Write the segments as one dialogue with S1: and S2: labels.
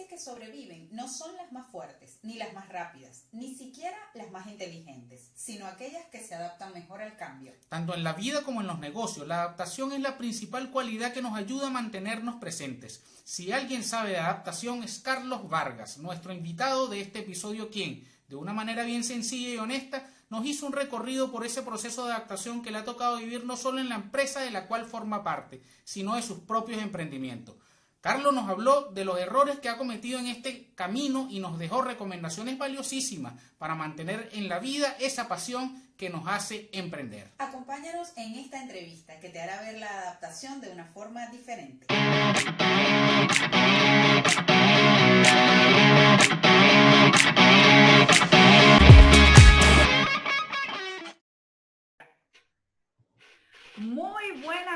S1: que sobreviven no son las más fuertes, ni las más rápidas, ni siquiera las más inteligentes, sino aquellas que se adaptan mejor al cambio.
S2: Tanto en la vida como en los negocios, la adaptación es la principal cualidad que nos ayuda a mantenernos presentes. Si alguien sabe de adaptación es Carlos Vargas, nuestro invitado de este episodio, quien, de una manera bien sencilla y honesta, nos hizo un recorrido por ese proceso de adaptación que le ha tocado vivir no solo en la empresa de la cual forma parte, sino de sus propios emprendimientos. Carlos nos habló de los errores que ha cometido en este camino y nos dejó recomendaciones valiosísimas para mantener en la vida esa pasión que nos hace emprender.
S1: Acompáñanos en esta entrevista que te hará ver la adaptación de una forma diferente. Muy buenas.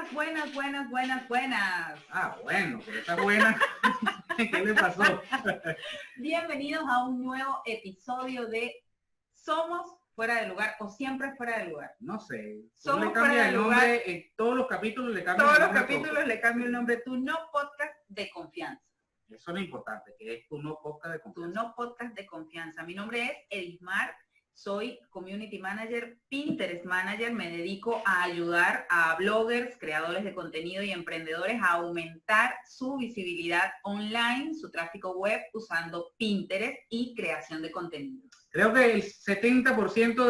S3: Ah, bueno, pero está buena. ¿Qué le pasó?
S1: Bienvenidos a un nuevo episodio de Somos Fuera de Lugar o Siempre Fuera de Lugar.
S3: No sé.
S1: Somos
S3: le cambia
S1: fuera de
S3: el
S1: lugar.
S3: nombre, en todos los capítulos le cambia
S1: Todos
S3: el
S1: los
S3: nombre.
S1: capítulos le cambio el nombre. Tu no podcast de confianza.
S3: Eso es lo importante, que es tu no podcast de
S1: Tu
S3: confianza.
S1: no podcast de confianza. Mi nombre es Edismar. Soy Community Manager, Pinterest Manager. Me dedico a ayudar a bloggers, creadores de contenido y emprendedores a aumentar su visibilidad online, su tráfico web usando Pinterest y creación de contenido.
S3: Creo que el 70%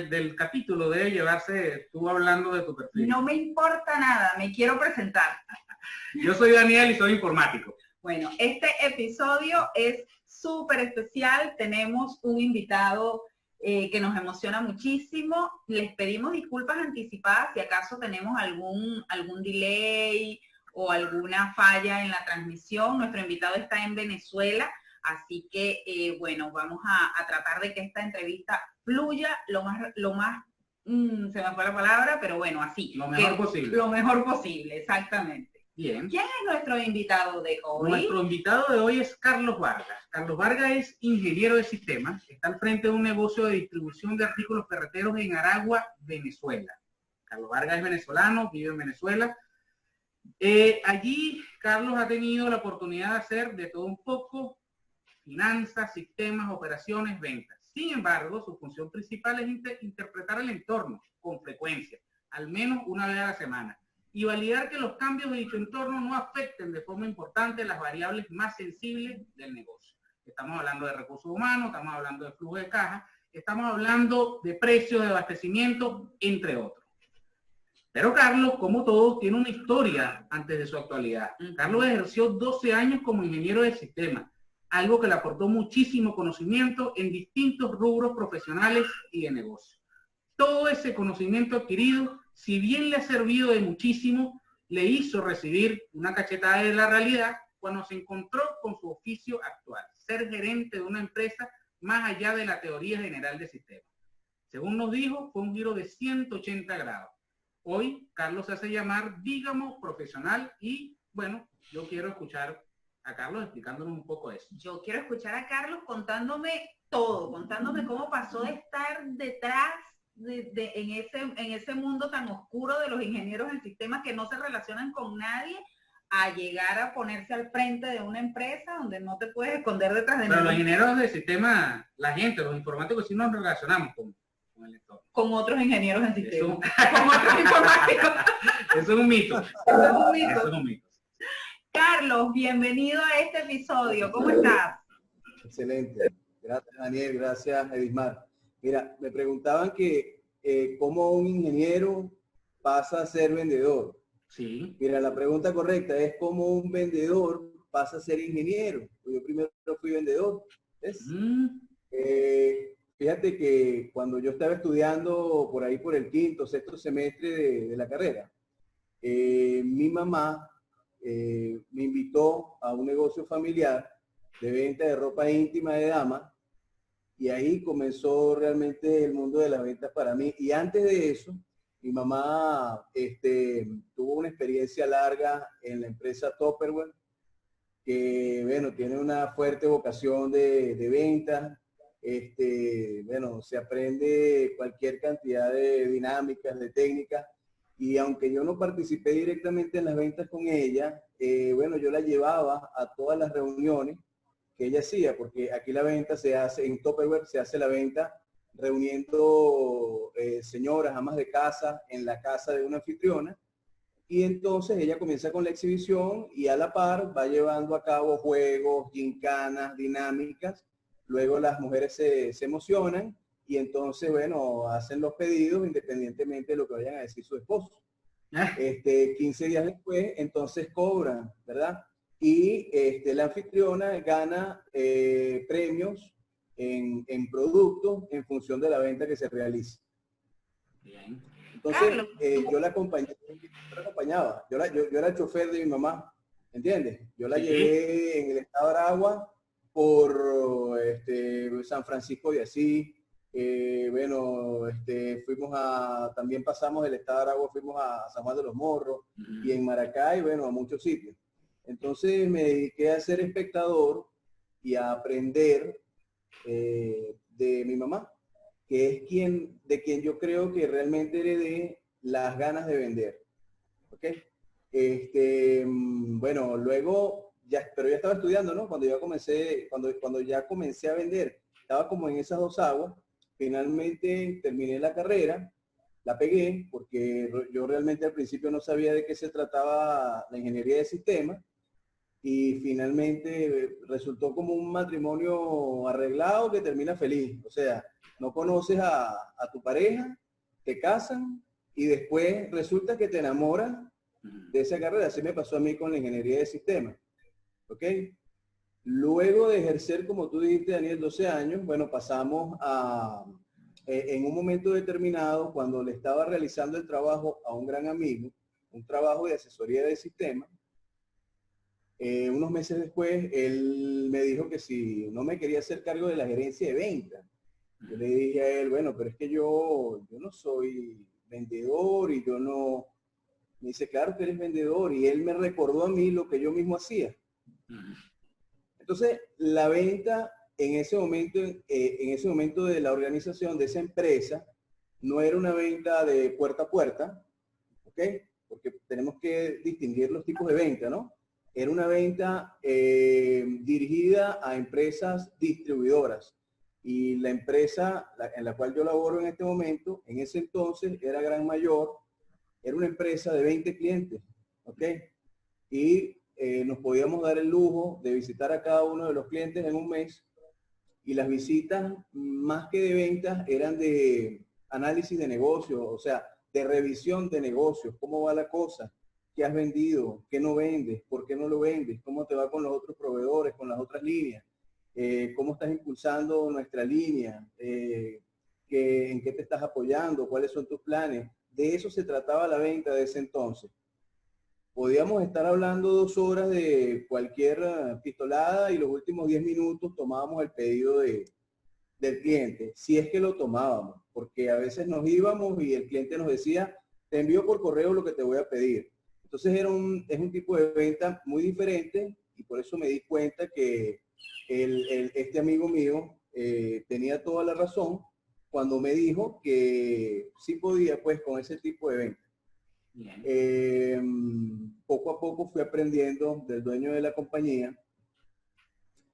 S3: del capítulo debe llevarse tú hablando de tu perfil.
S1: No me importa nada, me quiero presentar.
S3: Yo soy Daniel y soy informático.
S1: Bueno, este episodio es súper especial. Tenemos un invitado que nos emociona muchísimo. Les pedimos disculpas anticipadas si acaso tenemos algún delay o alguna falla en la transmisión. Nuestro invitado está en Venezuela, así que bueno, vamos a tratar de que esta entrevista fluya lo más se me fue la palabra, pero bueno, así.
S3: Lo mejor posible.
S1: Lo mejor posible, exactamente.
S3: Bien.
S1: ¿Quién es nuestro invitado de hoy?
S3: Nuestro invitado de hoy es Carlos Vargas. Carlos Vargas es ingeniero de sistemas, está al frente de un negocio de distribución de artículos ferreteros en Aragua, Venezuela. Carlos Vargas es venezolano, vive en Venezuela. Allí Carlos ha tenido la oportunidad de hacer de todo un poco: finanzas, sistemas, operaciones, ventas. Sin embargo, su función principal es interpretar el entorno con frecuencia, al menos una vez a la semana, y validar que los cambios de dicho entorno no afecten de forma importante las variables más sensibles del negocio. Estamos hablando de recursos humanos, estamos hablando de flujo de caja, estamos hablando de precios de abastecimiento, entre otros. Pero Carlos, como todos, tiene una historia antes de su actualidad. Carlos ejerció 12 años como ingeniero de sistemas, algo que le aportó muchísimo conocimiento en distintos rubros profesionales y de negocio. Todo ese conocimiento adquirido, si bien le ha servido de muchísimo, le hizo recibir una cachetada de la realidad cuando se encontró con su oficio actual: ser gerente de una empresa más allá de la teoría general de sistemas. Según nos dijo, fue un giro de 180 grados. Hoy, Carlos se hace llamar Dígamo Profesional y, bueno, yo quiero escuchar a Carlos explicándonos un poco eso.
S1: Yo quiero escuchar a Carlos contándome todo, contándome cómo pasó de estar detrás en ese mundo tan oscuro de los ingenieros en sistemas que no se relacionan con nadie, a llegar a ponerse al frente de una empresa donde no te puedes esconder detrás de nadie.
S3: Pero los ingenieros de sistemas, la gente, los informáticos, sí nos relacionamos con el entorno.
S1: Con otros ingenieros en sistemas. Con otros informáticos.
S3: Eso es un mito.
S1: Eso es un mito.
S3: Eso es un mito.
S1: Carlos, bienvenido a este episodio. ¿Cómo estás?
S4: Excelente. Gracias, Daniel. Gracias, Edismar. Mira, me preguntaban que cómo un ingeniero pasa a ser vendedor.
S3: Sí.
S4: Mira, la pregunta correcta es cómo un vendedor pasa a ser ingeniero. Yo primero fui vendedor. ¿Ves? Fíjate que cuando yo estaba estudiando por ahí por el quinto, sexto semestre de la carrera, mi mamá me invitó a un negocio familiar de venta de ropa íntima de dama, y ahí comenzó realmente el mundo de las ventas para mí. Y antes de eso, mi mamá tuvo una experiencia larga en la empresa Tupperware, que bueno, tiene una fuerte vocación de ventas. Bueno, se aprende cualquier cantidad de dinámicas, de técnicas, y aunque yo no participé directamente en las ventas con ella, bueno, yo la llevaba a todas las reuniones que ella hacía, porque aquí la venta se hace, en Tupperware se hace la venta reuniendo señoras, amas de casa, en la casa de una anfitriona, y entonces ella comienza con la exhibición y a la par va llevando a cabo juegos, gincanas, dinámicas. Luego las mujeres se emocionan y entonces, bueno, hacen los pedidos independientemente de lo que vayan a decir su esposo. 15 días después, entonces cobran, ¿verdad? Y la anfitriona gana premios en productos en función de la venta que se realice.
S3: Bien.
S4: Entonces, yo la acompañaba, yo era el chofer de mi mamá, ¿entiendes? Yo la llevé en el estado de Aragua por San Francisco de Asís, bueno, también pasamos del estado de Aragua, fuimos a San Juan de los Morros y en Maracay, bueno, a muchos sitios. Entonces me dediqué a ser espectador y a aprender de mi mamá, que es de quien yo creo que realmente heredé las ganas de vender. ¿Ok? Bueno, luego, pero ya estaba estudiando, ¿no? Cuando ya comencé a vender, estaba como en esas dos aguas. Finalmente terminé la carrera, la pegué, porque yo realmente al principio no sabía de qué se trataba la ingeniería de sistemas, y finalmente resultó como un matrimonio arreglado que termina feliz. O sea, no conoces a tu pareja, te casan y después resulta que te enamoras de esa carrera. Así me pasó a mí con la ingeniería de sistemas. ¿Ok? Luego de ejercer, como tú dijiste, Daniel, 12 años, bueno, pasamos en un momento determinado, cuando le estaba realizando el trabajo a un gran amigo, un trabajo de asesoría de sistemas, unos meses después, él me dijo que si no me quería hacer cargo de la gerencia de venta. Yo le dije a él, bueno, pero es que yo no soy vendedor y yo no... Me dice, claro que eres vendedor, y él me recordó a mí lo que yo mismo hacía. Entonces, la venta en ese momento de la organización de esa empresa, no era una venta de puerta a puerta, ¿ok? Porque tenemos que distinguir los tipos de venta, ¿no? Era una venta dirigida a empresas distribuidoras. Y la empresa en la cual yo laboro en este momento, en ese entonces, era Gran Mayor, era una empresa de 20 clientes, ¿ok? Y nos podíamos dar el lujo de visitar a cada uno de los clientes en un mes, y las visitas, más que de ventas, eran de análisis de negocios, o sea, de revisión de negocios, cómo va la cosa, qué has vendido, qué no vendes, por qué no lo vendes, cómo te va con los otros proveedores, con las otras líneas, cómo estás impulsando nuestra línea, en qué te estás apoyando, cuáles son tus planes. De eso se trataba la venta de ese entonces. Podíamos estar hablando 2 horas de cualquier pistolada y los últimos 10 minutos tomábamos el pedido del cliente, si es que lo tomábamos, porque a veces nos íbamos y el cliente nos decía, te envío por correo lo que te voy a pedir. Entonces es un tipo de venta muy diferente, y por eso me di cuenta que este amigo mío tenía toda la razón cuando me dijo que sí podía, pues, con ese tipo de venta. Poco a poco fui aprendiendo del dueño de la compañía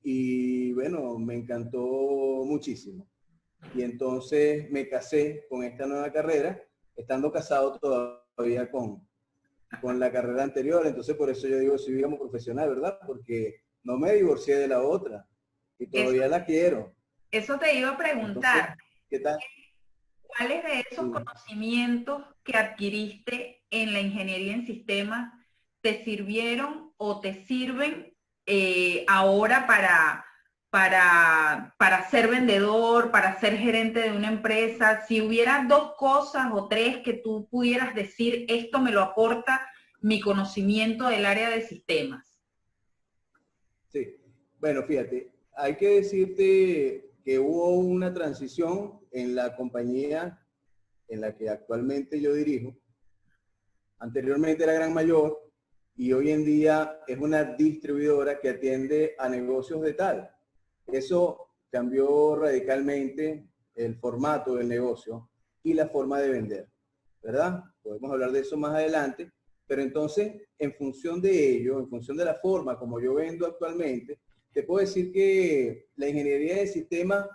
S4: y bueno, me encantó muchísimo. Y entonces me casé con esta nueva carrera, estando casado todavía con la carrera anterior. Entonces por eso yo digo, soy, digamos, profesional, ¿verdad? Porque no me divorcié de la otra y todavía la quiero.
S1: Eso te iba a preguntar.
S4: Entonces, ¿qué tal?
S1: ¿Cuáles de esos conocimientos que adquiriste en la ingeniería en sistemas te sirvieron o te sirven ahora para ser vendedor, para ser gerente de una empresa? Si hubiera 2 cosas o 3 que tú pudieras decir, esto me lo aporta mi conocimiento del área de sistemas.
S4: Sí, bueno, fíjate, hay que decirte que hubo una transición en la compañía en la que actualmente yo dirijo. Anteriormente era Gran Mayor y hoy en día es una distribuidora que atiende a negocios de tal. Eso cambió radicalmente el formato del negocio y la forma de vender, ¿verdad? Podemos hablar de eso más adelante, pero entonces, en función de ello, en función de la forma como yo vendo actualmente, te puedo decir que la ingeniería de sistemas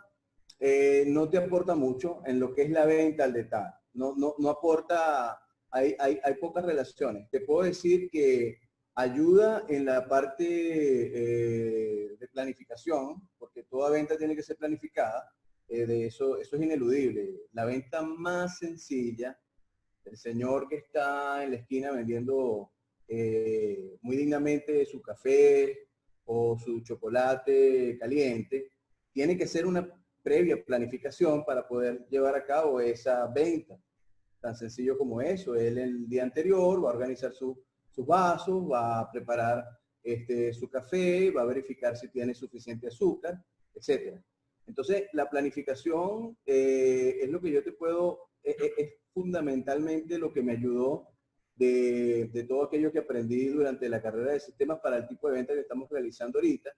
S4: no te aporta mucho en lo que es la venta al detalle. No aporta, hay pocas relaciones. Te puedo decir que ayuda en la parte de planificación, porque toda venta tiene que ser planificada. De eso es ineludible. La venta más sencilla, el señor que está en la esquina vendiendo muy dignamente su café o su chocolate caliente, tiene que ser una previa planificación para poder llevar a cabo esa venta. Tan sencillo como eso. Él el día anterior va a organizar sus vasos, va a preparar su café, va a verificar si tiene suficiente azúcar, etc. Entonces, la planificación es lo que yo te puedo, es fundamentalmente lo que me ayudó de todo aquello que aprendí durante la carrera de sistemas para el tipo de venta que estamos realizando ahorita.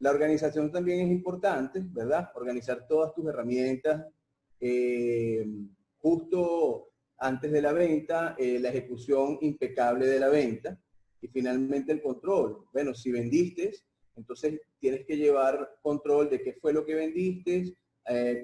S4: La organización también es importante, ¿verdad? Organizar todas tus herramientas justo antes de la venta, la ejecución impecable de la venta y finalmente el control. Bueno, si vendiste, entonces tienes que llevar control de qué fue lo que vendiste,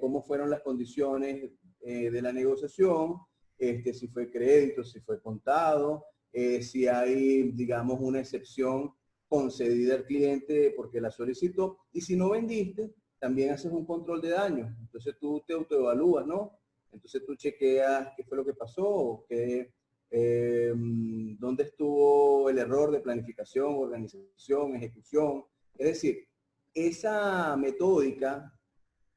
S4: cómo fueron las condiciones de la negociación, si fue crédito, si fue contado, si hay, digamos, una excepción concedida al cliente porque la solicitó, y si no vendiste, también haces un control de daños. Entonces tú te autoevalúas, ¿no? Entonces tú chequeas qué fue lo que pasó, dónde estuvo el error de planificación, organización, ejecución. Es decir, esa metódica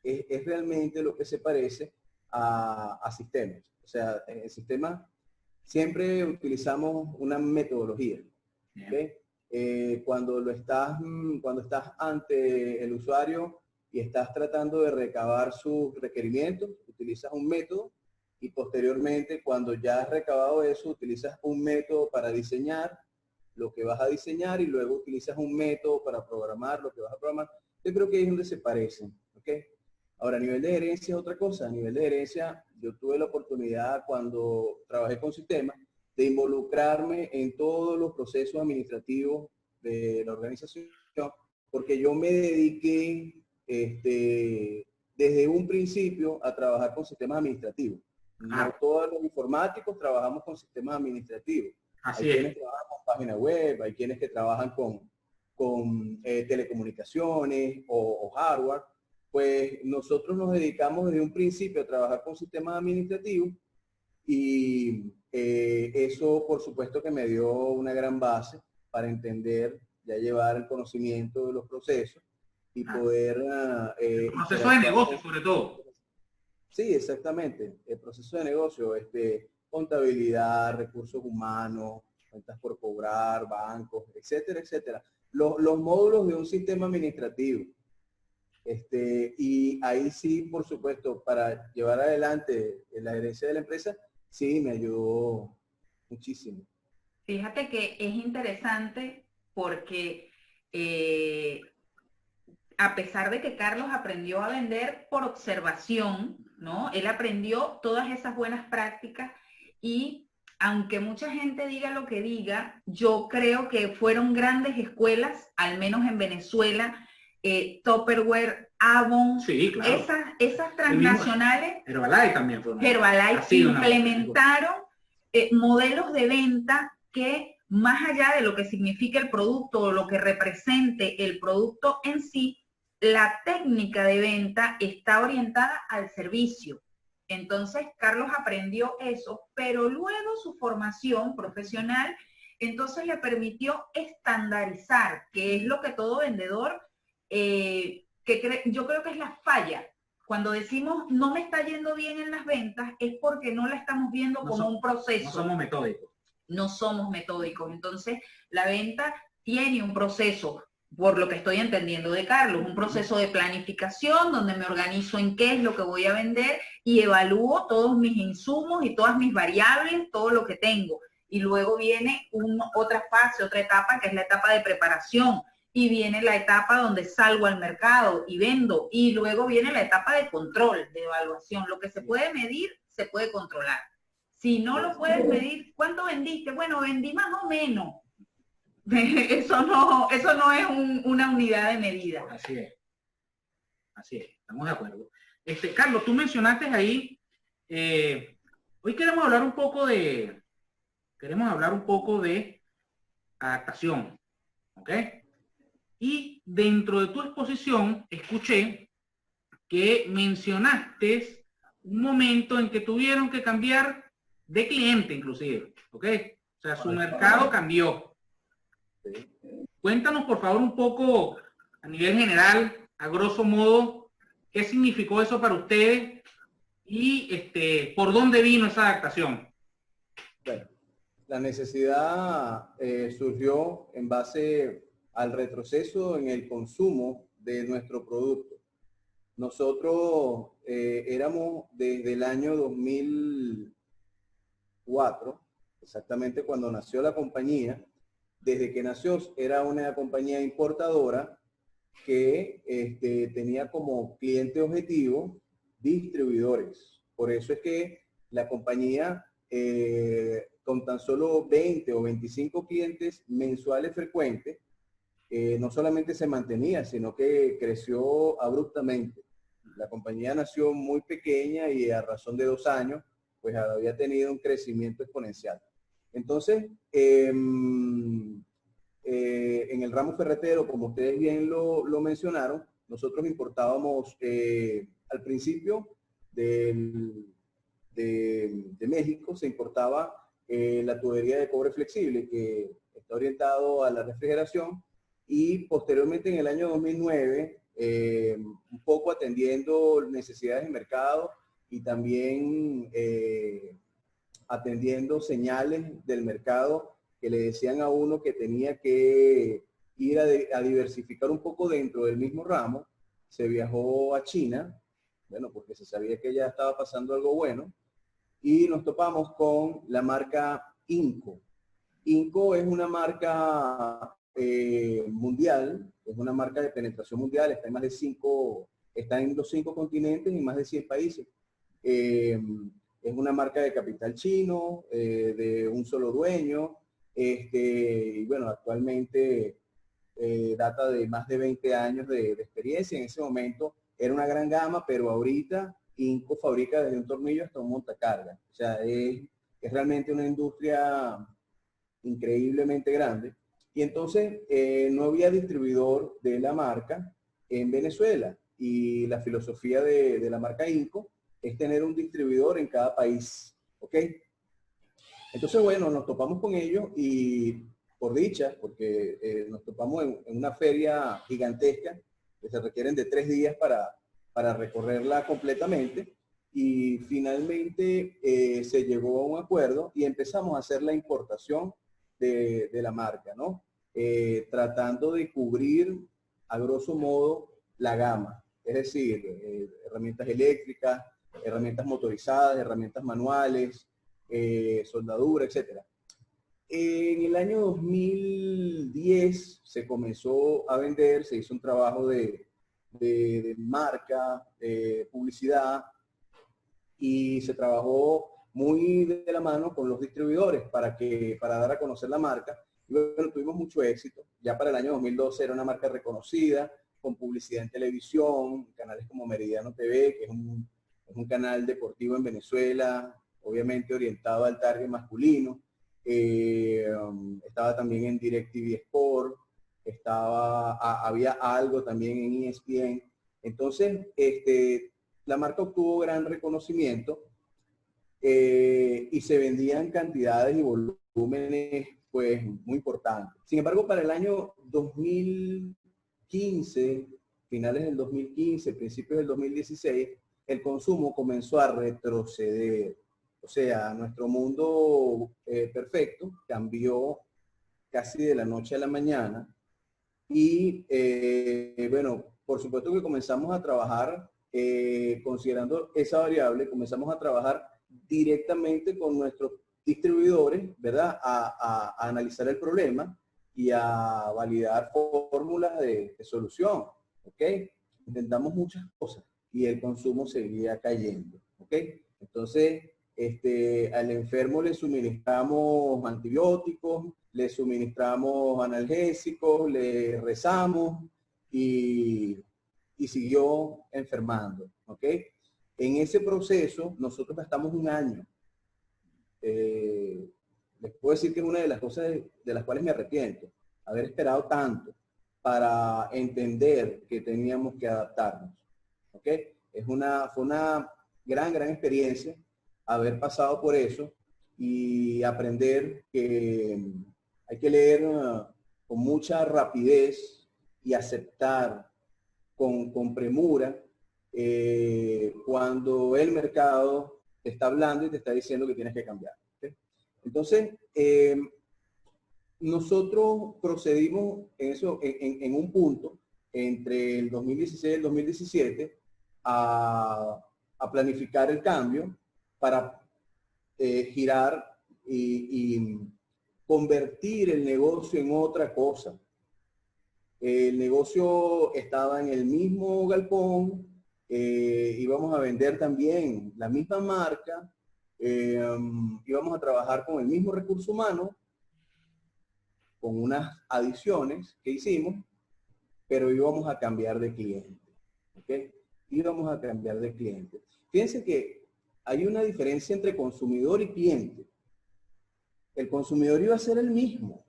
S4: es realmente lo que se parece a sistemas. O sea, en sistemas siempre utilizamos una metodología. ¿Okay? Cuando estás ante el usuario y estás tratando de recabar sus requerimientos, utilizas un método, y posteriormente, cuando ya has recabado eso, utilizas un método para diseñar lo que vas a diseñar y luego utilizas un método para programar lo que vas a programar. Yo creo que ahí es donde se parecen. ¿Okay? Ahora, a nivel de gerencia es otra cosa. A nivel de gerencia, yo tuve la oportunidad cuando trabajé con sistemas de involucrarme en todos los procesos administrativos de la organización, porque yo me dediqué desde un principio a trabajar con sistemas administrativos. No todos los informáticos trabajamos con sistemas administrativos. Hay quienes trabajan con páginas web, hay quienes que trabajan con telecomunicaciones o hardware. Pues nosotros nos dedicamos desde un principio a trabajar con sistemas administrativos y eso por supuesto que me dio una gran base para entender, ya llevar el conocimiento de los procesos y poder...
S3: el proceso de negocio sobre todo.
S4: Sí, exactamente. El proceso de negocio, contabilidad, recursos humanos, cuentas por cobrar, bancos, etcétera, etcétera. Los módulos de un sistema administrativo. Y ahí sí, por supuesto, para llevar adelante la gerencia de la empresa, sí me ayudó muchísimo.
S1: Fíjate que es interesante porque a pesar de que Carlos aprendió a vender por observación, ¿no? Él aprendió todas esas buenas prácticas y aunque mucha gente diga lo que diga, yo creo que fueron grandes escuelas, al menos en Venezuela, Tupperware, Avon,
S3: sí, claro.
S1: esas transnacionales,
S3: Herbalife también fue
S1: Herbalife implementaron modelos de venta que más allá de lo que significa el producto o lo que represente el producto en sí, la técnica de venta está orientada al servicio. Entonces, Carlos aprendió eso, pero luego su formación profesional, entonces le permitió estandarizar, que es lo que todo vendedor, yo creo que es la falla. Cuando decimos no me está yendo bien en las ventas, es porque no la estamos viendo como un proceso.
S3: No somos metódicos.
S1: No somos metódicos. Entonces, la venta tiene un proceso, por lo que estoy entendiendo de Carlos, un proceso de planificación donde me organizo en qué es lo que voy a vender y evalúo todos mis insumos y todas mis variables, todo lo que tengo. Y luego viene otra fase, otra etapa, que es la etapa de preparación. Y viene la etapa donde salgo al mercado y vendo. Y luego viene la etapa de control, de evaluación. Lo que se puede medir, se puede controlar. Si no lo puedes medir, ¿cuánto vendiste? Bueno, vendí más o menos. Eso no es una unidad de medida.
S3: Así es, estamos de acuerdo. Carlos, tú mencionaste ahí, hoy queremos hablar un poco de adaptación, ¿ok? Y dentro de tu exposición escuché que mencionaste un momento en que tuvieron que cambiar de cliente inclusive, ¿ok? O sea, su mercado cambió. Cuéntanos por favor un poco a nivel general, a grosso modo, qué significó eso para ustedes y por dónde vino esa adaptación.
S4: Bueno, la necesidad surgió en base al retroceso en el consumo de nuestro producto. Nosotros éramos desde el año 2004, exactamente cuando nació la compañía. Desde que nació era una compañía importadora que tenía como cliente objetivo distribuidores. Por eso es que la compañía, con tan solo 20 o 25 clientes mensuales frecuentes, no solamente se mantenía, sino que creció abruptamente. La compañía nació muy pequeña y a razón de 2 años, pues había tenido un crecimiento exponencial. Entonces, en el ramo ferretero, como ustedes bien lo mencionaron, nosotros importábamos al principio de México, se importaba la tubería de cobre flexible, que está orientado a la refrigeración, y posteriormente en el año 2009, un poco atendiendo necesidades de mercado y también atendiendo señales del mercado que le decían a uno que tenía que ir a diversificar un poco dentro del mismo ramo. Se viajó a China, bueno, porque se sabía que ya estaba pasando algo bueno, y nos topamos con la marca Inco. Inco es una marca mundial, es una marca de penetración mundial, está en los 5 continentes y más de 100 países. Es una marca de capital chino, de un solo dueño, y bueno, actualmente data de más de 20 años de experiencia. En ese momento era una gran gama, pero ahorita Inco fabrica desde un tornillo hasta un montacarga. O sea, es realmente una industria increíblemente grande. Y entonces no había distribuidor de la marca en Venezuela. Y la filosofía de la marca Inco es tener un distribuidor en cada país. ¿Ok? Entonces, bueno, nos topamos con ellos y por dicha, porque nos topamos en una feria gigantesca que se requieren de 3 días para recorrerla completamente. Y finalmente se llegó a un acuerdo y empezamos a hacer la importación de la marca, ¿no? Tratando de cubrir a grosso modo la gama, es decir, herramientas eléctricas, herramientas motorizadas, herramientas manuales, soldadura, etc. En el año 2010 se comenzó a vender, se hizo un trabajo de marca, de publicidad, y se trabajó muy de la mano con los distribuidores para dar a conocer la marca. Y bueno, tuvimos mucho éxito. Ya para el año 2012 era una marca reconocida, con publicidad en televisión, canales como Meridiano TV, que es un canal deportivo en Venezuela, obviamente orientado al target masculino. Estaba también en DirecTV Sport, había algo también en ESPN. Entonces, la marca obtuvo gran reconocimiento y se vendían cantidades y volúmenes pues muy importantes. Sin embargo, para el año 2015, finales del 2015, principios del 2016, el consumo comenzó a retroceder. O sea, nuestro mundo perfecto cambió casi de la noche a la mañana y bueno, por supuesto que comenzamos a trabajar considerando esa variable, comenzamos a trabajar directamente con nuestros distribuidores, ¿verdad? A analizar el problema y a validar fórmulas de solución, ¿ok? Intentamos muchas cosas y el consumo seguía cayendo, ¿ok? Entonces, Al enfermo le suministramos antibióticos, le suministramos analgésicos, le rezamos y siguió enfermando, ¿ok? En ese proceso nosotros gastamos un año. Les puedo decir que es una de las cosas de las cuales me arrepiento, haber esperado tanto para entender que teníamos que adaptarnos, ¿ok? Fue una gran experiencia haber pasado por eso y aprender que hay que leer con mucha rapidez y aceptar con premura cuando el mercado te está hablando y te está diciendo que tienes que cambiar. ¿Okay? Entonces, nosotros procedimos en un punto entre el 2016 y el 2017 a planificar el cambio para girar y convertir el negocio en otra cosa. El negocio estaba en el mismo galpón, íbamos a vender también la misma marca, íbamos a trabajar con el mismo recurso humano, con unas adiciones que hicimos, pero íbamos a cambiar de cliente. ¿Okay? Íbamos a cambiar de cliente. Fíjense que hay una diferencia entre consumidor y cliente. El consumidor iba a ser el mismo.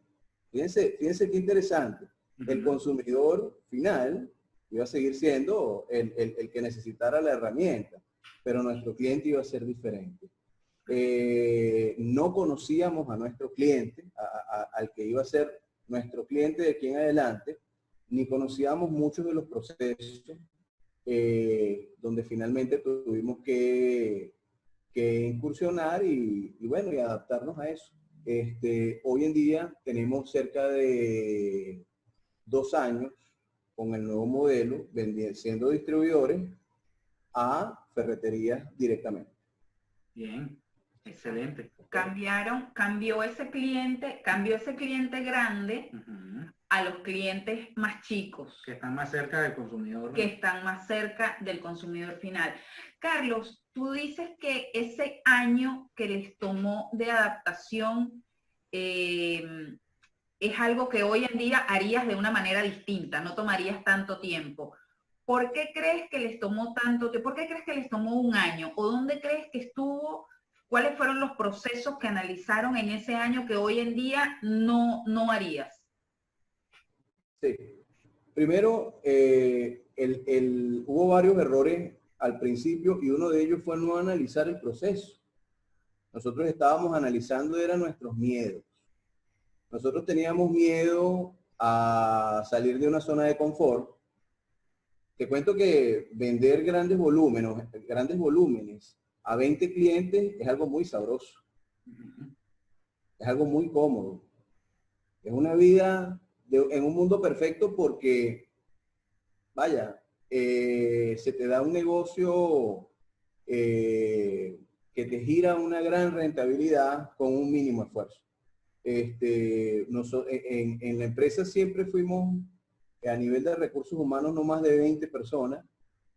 S4: Fíjense qué interesante. El consumidor final iba a seguir siendo el que necesitara la herramienta, pero nuestro cliente iba a ser diferente. No conocíamos a nuestro cliente, al que iba a ser nuestro cliente de aquí en adelante, ni conocíamos muchos de los procesos donde finalmente tuvimos que incursionar y adaptarnos a eso. Hoy en día tenemos cerca de 2 años con el nuevo modelo, siendo distribuidores a ferreterías directamente.
S3: Bien, excelente.
S1: Cambió ese cliente grande a los clientes más chicos.
S3: Que están más cerca del consumidor.
S1: Que están más cerca del consumidor final. Carlos, tú dices que ese año que les tomó de adaptación es algo que hoy en día harías de una manera distinta, no tomarías tanto tiempo. ¿Por qué crees que les tomó tanto tiempo? ¿Por qué crees que les tomó un año? ¿O dónde crees que estuvo? ¿Cuáles fueron los procesos que analizaron en ese año que hoy en día no harías?
S4: Sí. Primero, hubo varios errores al principio y uno de ellos fue no analizar el proceso. Nosotros estábamos analizando, eran nuestros miedos. Nosotros teníamos miedo a salir de una zona de confort. Te cuento que vender grandes volúmenes a 20 clientes es algo muy sabroso. Es algo muy cómodo. Es una vida en un mundo perfecto porque, vaya, se te da un negocio que te gira una gran rentabilidad con un mínimo esfuerzo. En la empresa siempre fuimos a nivel de recursos humanos no más de 20 personas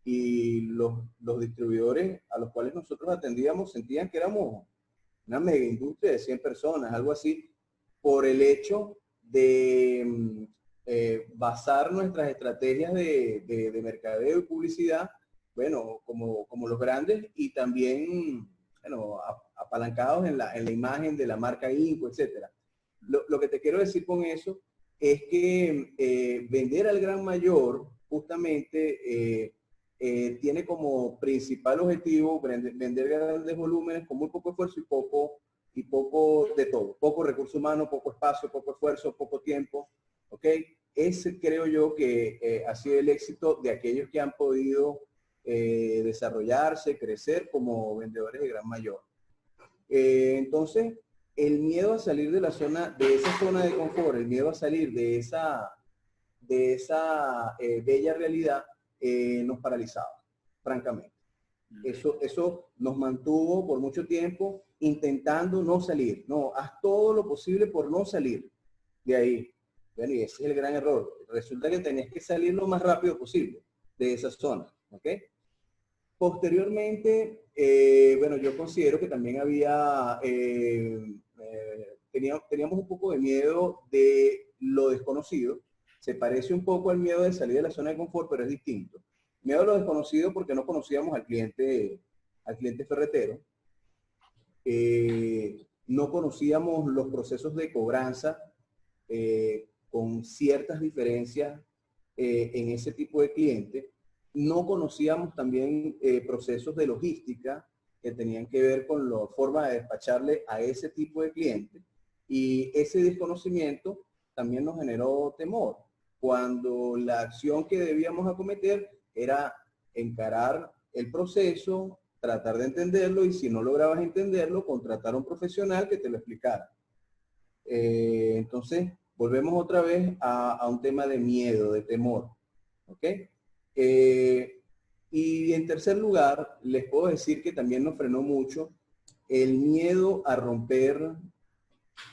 S4: y los distribuidores a los cuales nosotros atendíamos sentían que éramos una mega industria de 100 personas, algo así, por el hecho de basar nuestras estrategias de mercadeo y publicidad, bueno, como los grandes y también, bueno, apalancados en la imagen de la marca Inco, etcétera. Lo que te quiero decir con eso es que vender al gran mayor justamente tiene como principal objetivo vender grandes volúmenes con muy poco esfuerzo y poco de todo. Poco recurso humano, poco espacio, poco esfuerzo, poco tiempo. ¿Ok? Ese creo yo que ha sido el éxito de aquellos que han podido desarrollarse, crecer como vendedores de gran mayor. Entonces, el miedo a salir de esa zona de confort, el miedo a salir de esa bella realidad nos paralizaba, francamente. Eso nos mantuvo por mucho tiempo intentando no salir. No, haz todo lo posible por no salir de ahí. Bueno, y ese es el gran error. Resulta que tenías que salir lo más rápido posible de esa zona. ¿Ok? Posteriormente, bueno, yo considero que también había, teníamos un poco de miedo de lo desconocido. Se parece un poco al miedo de salir de la zona de confort, pero es distinto. Miedo a lo desconocido porque no conocíamos al cliente ferretero. No conocíamos los procesos de cobranza con ciertas diferencias en ese tipo de cliente. No conocíamos también procesos de logística que tenían que ver con la forma de despacharle a ese tipo de cliente. Y ese desconocimiento también nos generó temor, cuando la acción que debíamos acometer era encarar el proceso, tratar de entenderlo, y si no lograbas entenderlo, contratar a un profesional que te lo explicara. Entonces, volvemos otra vez a un tema de miedo, de temor. ¿Ok? Y en tercer lugar, les puedo decir que también nos frenó mucho el miedo a romper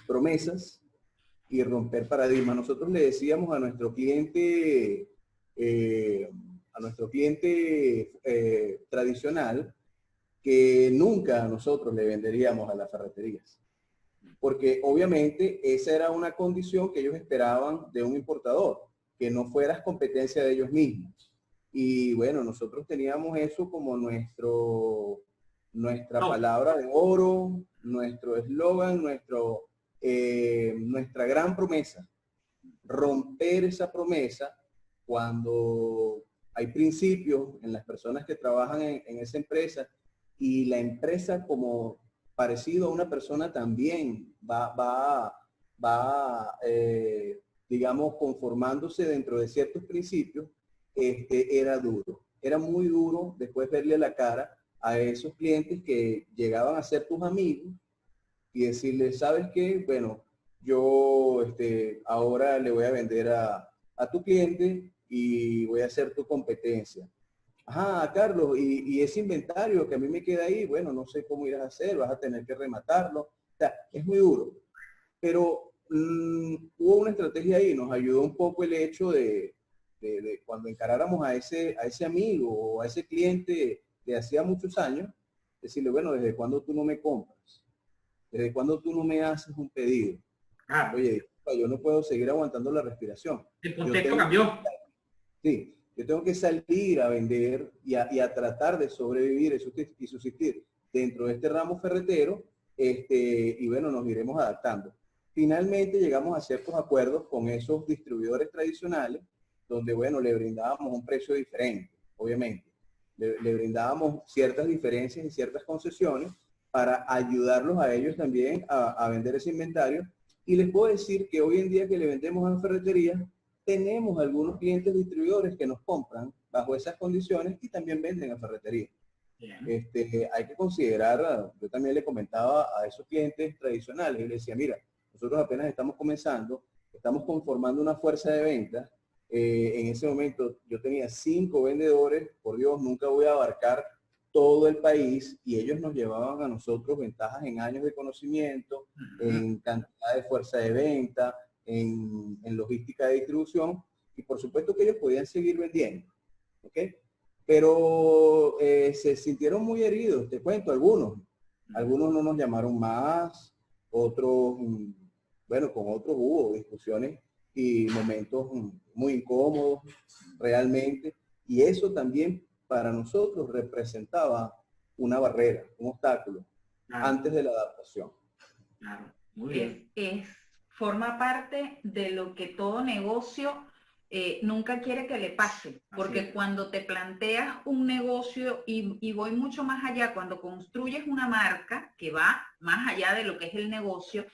S4: promesas y romper paradigmas. Nosotros le decíamos a nuestro cliente, tradicional, que nunca nosotros le venderíamos a las ferreterías. Porque obviamente esa era una condición que ellos esperaban de un importador, que no fueras competencia de ellos mismos. Y bueno, nosotros teníamos eso como nuestra palabra de oro, nuestro eslogan, nuestra gran promesa. Romper esa promesa cuando hay principios en las personas que trabajan en esa empresa, y la empresa, como parecido a una persona, también va digamos, conformándose dentro de ciertos principios. Era duro. Era muy duro después verle la cara a esos clientes que llegaban a ser tus amigos y decirles, ¿sabes qué? Bueno, yo ahora le voy a vender a tu cliente y voy a hacer tu competencia. Ajá, Carlos, y ese inventario que a mí me queda ahí, bueno, no sé cómo irás a hacer, vas a tener que rematarlo. O sea, es muy duro. Pero hubo una estrategia ahí, nos ayudó un poco el hecho de cuando encaráramos a ese amigo o a ese cliente de hacía muchos años, decirle, bueno, ¿desde cuándo tú no me compras? ¿Desde cuándo tú no me haces un pedido? Oye, yo no puedo seguir aguantando la respiración.
S3: El contexto cambió.
S4: Sí, yo tengo que salir a vender y a tratar de sobrevivir y subsistir dentro de este ramo ferretero, y bueno, nos iremos adaptando. Finalmente llegamos a ciertos acuerdos con esos distribuidores tradicionales, donde, bueno, le brindábamos un precio diferente, obviamente. Le brindábamos ciertas diferencias y ciertas concesiones para ayudarlos a ellos también a vender ese inventario. Y les puedo decir que hoy en día que le vendemos a la ferretería, tenemos algunos clientes distribuidores que nos compran bajo esas condiciones y también venden a ferretería. Hay que considerar, yo también le comentaba a esos clientes tradicionales, y les decía, mira, nosotros apenas estamos comenzando, estamos conformando una fuerza de ventas. En ese momento yo tenía 5 vendedores, por Dios, nunca voy a abarcar todo el país, y ellos nos llevaban a nosotros ventajas en años de conocimiento, en cantidad de fuerza de venta, en logística de distribución, y por supuesto que ellos podían seguir vendiendo, ¿ok? Pero se sintieron muy heridos, te cuento, algunos no nos llamaron más, otros, bueno, con otros hubo discusiones y momentos muy incómodos realmente, y eso también para nosotros representaba una barrera, un obstáculo antes de la adaptación.
S3: Claro, muy bien.
S1: Forma parte de lo que todo negocio nunca quiere que le pase, porque cuando te planteas un negocio, y voy mucho más allá, cuando construyes una marca que va más allá de lo que es el negocio,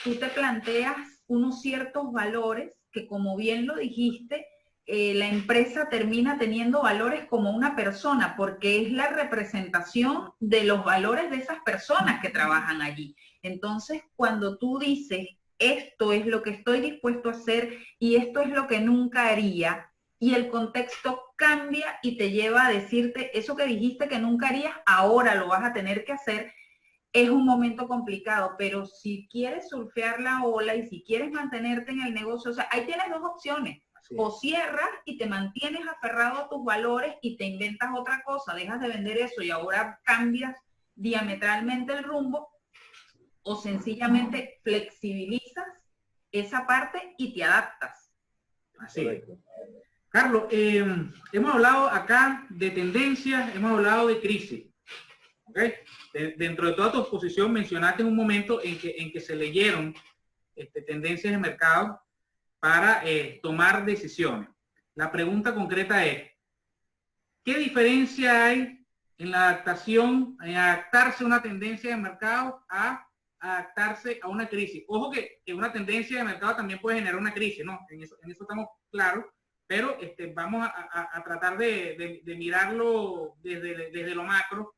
S1: tú te planteas unos ciertos valores que, como bien lo dijiste, la empresa termina teniendo valores como una persona, porque es la representación de los valores de esas personas que trabajan allí. Entonces, cuando tú dices, esto es lo que estoy dispuesto a hacer y esto es lo que nunca haría, y el contexto cambia y te lleva a decirte, eso que dijiste que nunca harías, ahora lo vas a tener que hacer, es un momento complicado. Pero si quieres surfear la ola y si quieres mantenerte en el negocio, o sea, ahí tienes dos opciones. o cierras y te mantienes aferrado a tus valores y te inventas otra cosa, dejas de vender eso y ahora cambias diametralmente el rumbo, o sencillamente flexibilizas esa parte y te adaptas.
S3: Así es. Carlos, hemos hablado acá de tendencias, hemos hablado de crisis. ¿Okay? Dentro de toda tu exposición mencionaste un momento en que se leyeron tendencias de mercado para tomar decisiones. La pregunta concreta es, ¿qué diferencia hay en la adaptación, en adaptarse a una tendencia de mercado a adaptarse a una crisis? Ojo que una tendencia de mercado también puede generar una crisis, ¿no? En eso estamos claros, pero vamos a tratar de mirarlo desde lo macro.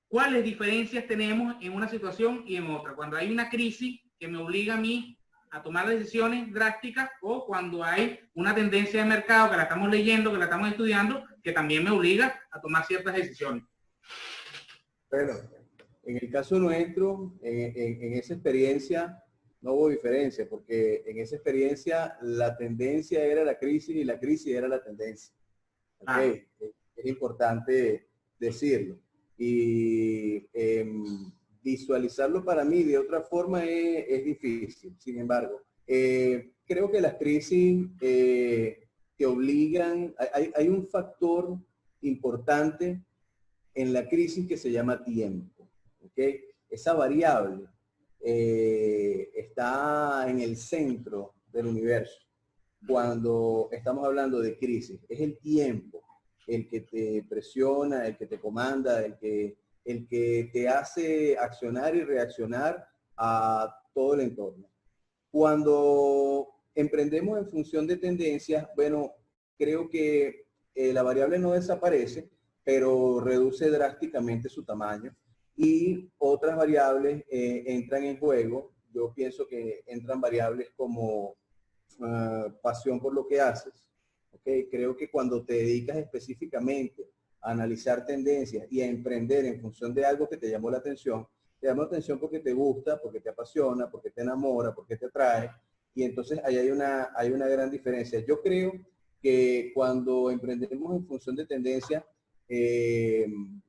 S3: ¿Cuáles diferencias tenemos en una situación y en otra? Cuando hay una crisis que me obliga a mí a tomar decisiones drásticas, o cuando hay una tendencia de mercado que la estamos leyendo, que la estamos estudiando, que también me obliga a tomar ciertas decisiones.
S4: Bueno, en el caso nuestro, en esa experiencia no hubo diferencia, porque en esa experiencia la tendencia era la crisis y la crisis era la tendencia. ¿Okay? Es importante decirlo. Y visualizarlo para mí de otra forma es difícil. Sin embargo, creo que las crisis te obligan, hay un factor importante en la crisis que se llama tiempo. ¿Okay? Esa variable está en el centro del universo cuando estamos hablando de crisis. Es el tiempo el que te presiona, el que te comanda, el que te hace accionar y reaccionar a todo el entorno. Cuando emprendemos en función de tendencias, bueno, creo que la variable no desaparece, pero reduce drásticamente su tamaño y otras variables entran en juego. Yo pienso que entran variables como pasión por lo que haces. ¿Okay? Creo que cuando te dedicas específicamente a analizar tendencias y a emprender en función de algo que te llamó la atención porque te gusta, porque te apasiona, porque te enamora, porque te atrae, y entonces ahí hay una gran diferencia. Yo creo que cuando emprendemos en función de tendencias,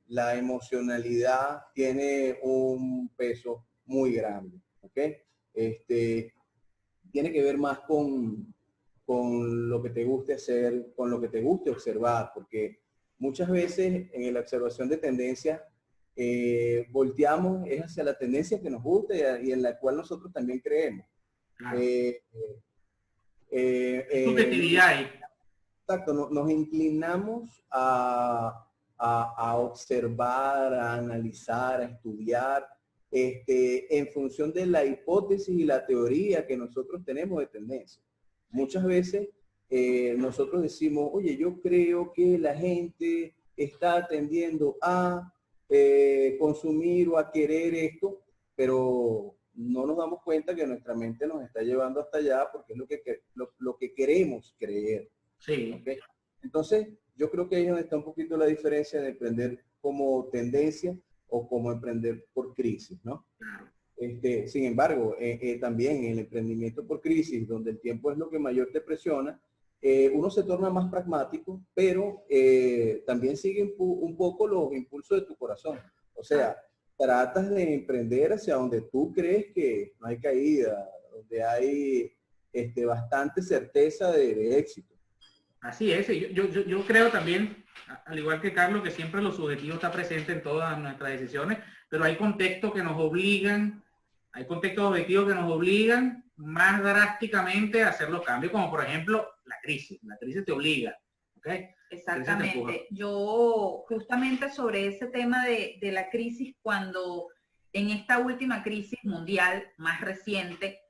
S4: la emocionalidad tiene un peso muy grande. ¿Okay? Tiene que ver más con lo que te guste hacer, con lo que te guste observar, porque muchas veces en la observación de tendencias volteamos hacia la tendencia que nos gusta y en la cual nosotros también creemos.
S3: Claro. Subjetividad.
S4: Exacto, nos inclinamos a observar, a analizar, a estudiar, en función de la hipótesis y la teoría que nosotros tenemos de tendencia. Muchas veces nosotros decimos, oye, yo creo que la gente está tendiendo a consumir o a querer esto, pero no nos damos cuenta que nuestra mente nos está llevando hasta allá porque es lo que queremos creer.
S3: Sí.
S4: ¿Okay? Entonces, yo creo que ahí es donde está un poquito la diferencia de emprender como tendencia o como emprender por crisis, ¿no? Sin embargo, también en el emprendimiento por crisis, donde el tiempo es lo que mayor te presiona, uno se torna más pragmático, pero también sigue un poco los impulsos de tu corazón. O sea, tratas de emprender hacia donde tú crees que no hay caída, donde hay bastante certeza de éxito.
S3: Así es, yo creo también, al igual que Carlos, que siempre lo subjetivo está presente en todas nuestras decisiones, pero hay contextos que nos obligan, hay contextos objetivos que nos obligan más drásticamente a hacer los cambios, como por ejemplo la crisis te obliga. ¿Okay?
S1: Exactamente. Yo justamente sobre ese tema de la crisis, cuando en esta última crisis mundial más reciente,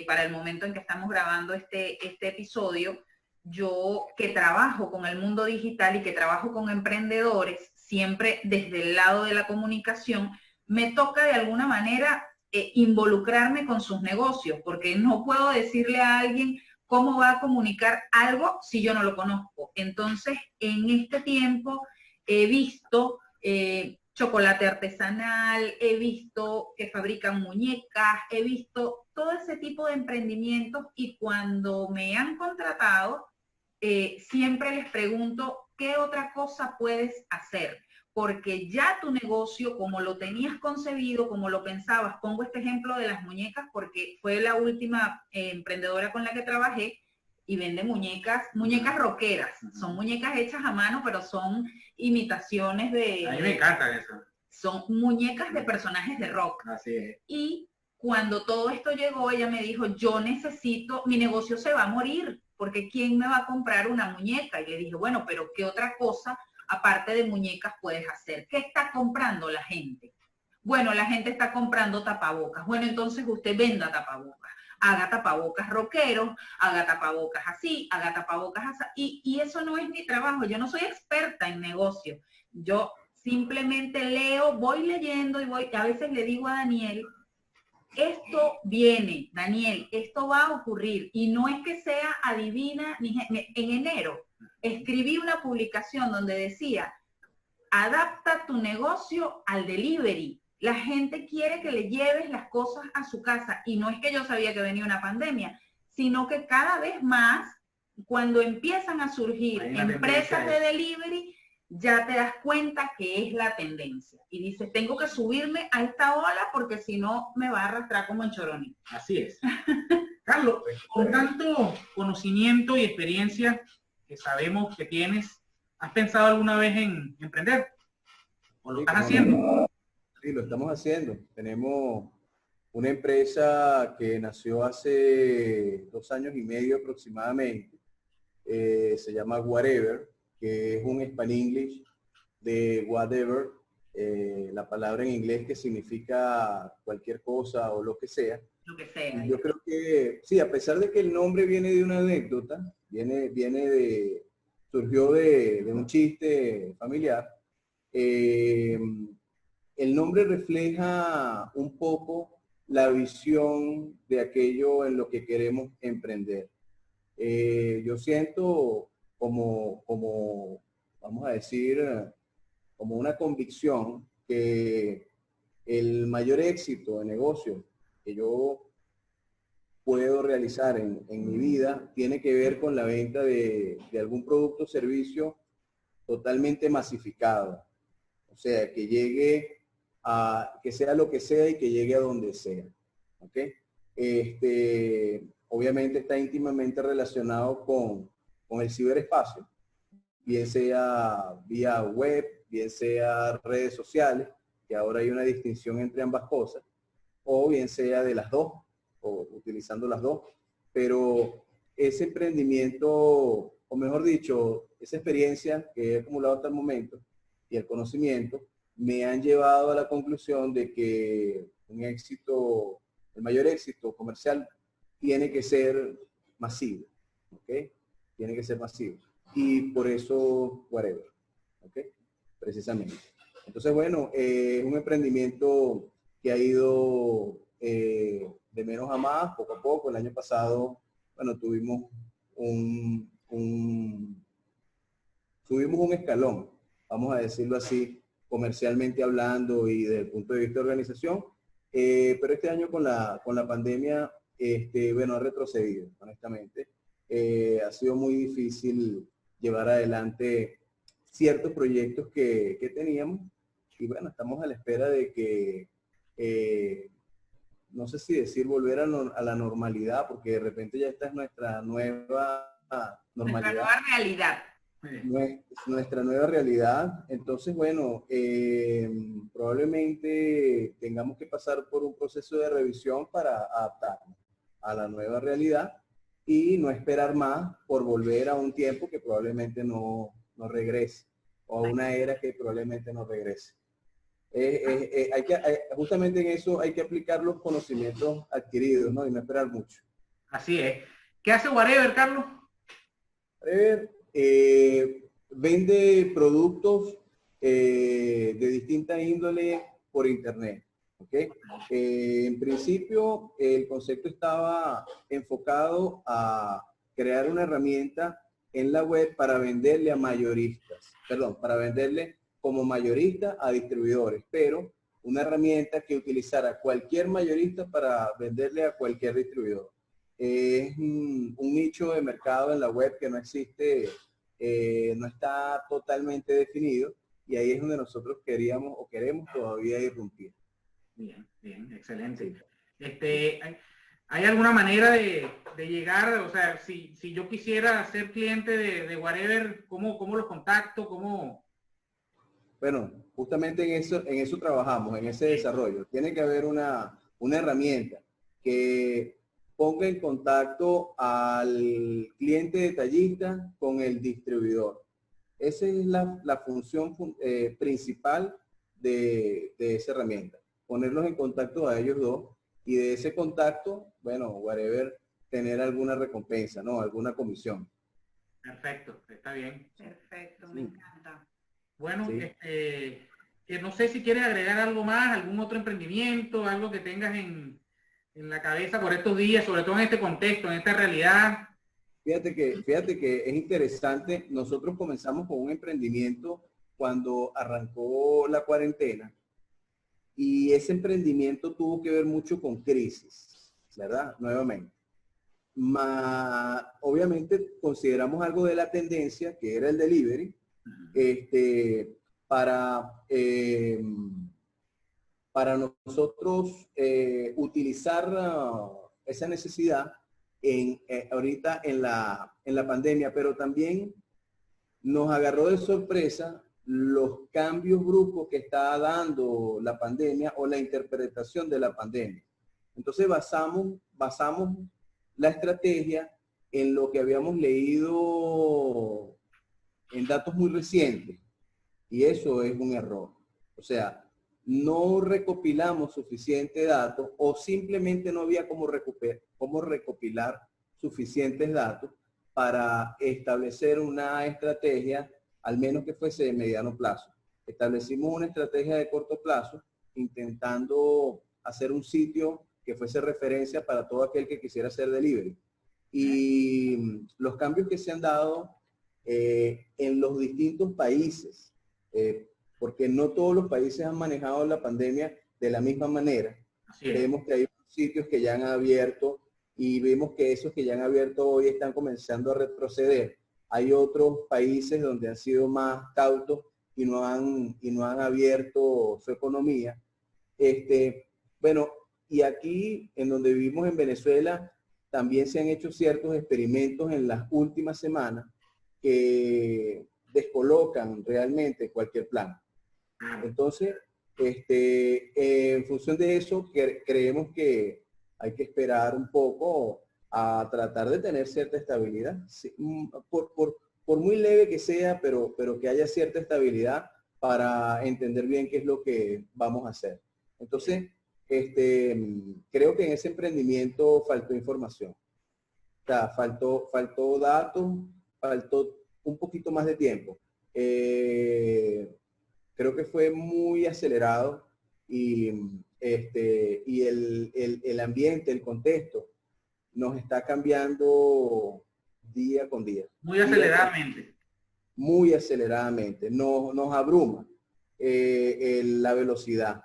S1: para el momento en que estamos grabando este episodio, yo que trabajo con el mundo digital y que trabajo con emprendedores, siempre desde el lado de la comunicación, me toca de alguna manera involucrarme con sus negocios, porque no puedo decirle a alguien cómo va a comunicar algo si yo no lo conozco. Entonces, en este tiempo he visto chocolate artesanal, he visto que fabrican muñecas, he visto todo ese tipo de emprendimientos y cuando me han contratado, siempre les pregunto, ¿qué otra cosa puedes hacer? Porque ya tu negocio, como lo tenías concebido, como lo pensabas, pongo este ejemplo de las muñecas porque fue la última emprendedora con la que trabajé y vende muñecas rockeras. Son muñecas hechas a mano, pero son imitaciones de...
S3: A mí me encanta eso.
S1: Son muñecas de personajes de rock.
S3: Así es.
S1: Y cuando todo esto llegó, ella me dijo, yo necesito, mi negocio se va a morir, porque ¿quién me va a comprar una muñeca? Y le dije, bueno, pero ¿qué otra cosa aparte de muñecas puedes hacer? ¿Qué está comprando la gente? Bueno, la gente está comprando tapabocas. Bueno, entonces usted venda tapabocas. Haga tapabocas rockeros, haga tapabocas así, haga tapabocas así. Y eso no es mi trabajo. Yo no soy experta en negocio. Yo simplemente leo, voy leyendo y voy, a veces le digo a Daniel, esto viene, Daniel, esto va a ocurrir. Y no es que sea adivina, en enero escribí una publicación donde decía, adapta tu negocio al delivery. La gente quiere que le lleves las cosas a su casa. Y no es que yo sabía que venía una pandemia, sino que cada vez más, cuando empiezan a surgir empresas de delivery, ya te das cuenta que es la tendencia. Y dices, tengo que subirme a esta ola porque si no me va a arrastrar como en Choroní.
S3: Así es. Carlos, con tanto conocimiento y experiencia que sabemos que tienes, ¿has pensado alguna vez en emprender? ¿O lo estás haciendo?
S4: Sí, lo estamos haciendo. Tenemos una empresa que nació hace 2 años y medio aproximadamente. Se llama Whatever, que es un Span-English de whatever, la palabra en inglés que significa cualquier cosa o lo que sea.
S1: Lo que sea.
S4: Y yo creo que, sí, a pesar de que el nombre viene de una anécdota, surgió de un chiste familiar, el nombre refleja un poco la visión de aquello en lo que queremos emprender. Yo siento como, vamos a decir, como una convicción que el mayor éxito de negocio que yo puedo realizar en mi vida tiene que ver con la venta de algún producto o servicio totalmente masificado. O sea, que llegue que sea lo que sea y que llegue a donde sea. ¿Ok? Obviamente está íntimamente relacionado con el ciberespacio, bien sea vía web, bien sea redes sociales, que ahora hay una distinción entre ambas cosas, o bien sea de las dos, o utilizando las dos, pero ese emprendimiento, o mejor dicho, esa experiencia que he acumulado hasta el momento y el conocimiento, me han llevado a la conclusión de que el mayor éxito comercial tiene que ser masivo, ¿ok? Tiene que ser masivo. Y por eso, whatever, ¿ok? Precisamente. Entonces, bueno, un emprendimiento que ha ido de menos a más, poco a poco. El año pasado, bueno, tuvimos subimos un escalón, vamos a decirlo así, comercialmente hablando y desde el punto de vista de organización, pero este año con la pandemia, bueno, ha retrocedido, honestamente. Ha sido muy difícil llevar adelante ciertos proyectos que teníamos y bueno, estamos a la espera de que, no sé si decir volver a la normalidad, porque de repente ya esta es nuestra nueva normalidad.
S1: Nuestra nueva realidad.
S4: Nuestra nueva realidad. Entonces, bueno, probablemente tengamos que pasar por un proceso de revisión para adaptarnos a la nueva realidad y no esperar más por volver a un tiempo que probablemente no regrese o a una era que probablemente no regrese. Justamente en eso hay que aplicar los conocimientos adquiridos, ¿no? Y no esperar mucho.
S3: Así es. ¿Qué hace Whatever, Carlos?
S4: Whatever vende productos de distinta índole por internet. ¿Okay? En principio, el concepto estaba enfocado a crear una herramienta en la web para venderle a mayoristas, para venderle como mayorista a distribuidores, pero una herramienta que utilizara cualquier mayorista para venderle a cualquier distribuidor. Es un nicho de mercado en la web que no existe, no está totalmente definido, y ahí es donde nosotros queríamos o queremos todavía irrumpir.
S3: Bien, bien, excelente. ¿Hay alguna manera de llegar, o sea, si yo quisiera ser cliente de Whatever, ¿cómo los contacto? ¿Cómo?
S4: Bueno, justamente en eso trabajamos, en ese desarrollo. Tiene que haber una herramienta que ponga en contacto al cliente detallista con el distribuidor. Esa es la función principal de esa herramienta. Ponerlos en contacto a ellos dos, y de ese contacto, bueno, Whatever, tener alguna recompensa, ¿no? Alguna comisión.
S3: Perfecto, está bien.
S1: Perfecto, me encanta.
S3: Bueno,
S4: Sí.
S3: que no sé si quieres agregar algo más, algún otro emprendimiento, algo que tengas en la cabeza por estos días, sobre todo en este contexto, en esta realidad.
S4: Fíjate que es interesante. Nosotros comenzamos con un emprendimiento cuando arrancó la cuarentena, y ese emprendimiento tuvo que ver mucho con crisis, ¿verdad? Nuevamente. Obviamente consideramos algo de la tendencia, que era el delivery, para nosotros utilizar esa necesidad ahorita en la pandemia, pero también nos agarró de sorpresa los cambios bruscos que está dando la pandemia o la interpretación de la pandemia. Entonces basamos la estrategia en lo que habíamos leído en datos muy recientes, y eso es un error. O sea, no recopilamos suficientes datos, o simplemente no había cómo recopilar suficientes datos para establecer una estrategia, al menos que fuese de mediano plazo. Establecimos una estrategia de corto plazo, intentando hacer un sitio que fuese referencia para todo aquel que quisiera hacer delivery. Y los cambios que se han dado en los distintos países, porque no todos los países han manejado la pandemia de la misma manera. Creemos que hay sitios que ya han abierto, y vemos que esos que ya han abierto hoy están comenzando a retroceder. Hay otros países donde han sido más cautos y no han abierto su economía. Bueno, y aquí en donde vivimos en Venezuela, también se han hecho ciertos experimentos en las últimas semanas que descolocan realmente cualquier plan. Entonces, en función de eso, creemos que hay que esperar un poco a tratar de tener cierta estabilidad, sí, por muy leve que sea, pero que haya cierta estabilidad para entender bien qué es lo que vamos a hacer. Entonces, creo que en ese emprendimiento faltó información. O sea, faltó datos, faltó un poquito más de tiempo. Creo que fue muy acelerado, y el ambiente, el contexto, nos está cambiando día con día.
S3: Muy aceleradamente.
S4: Muy aceleradamente. Nos abruma la velocidad.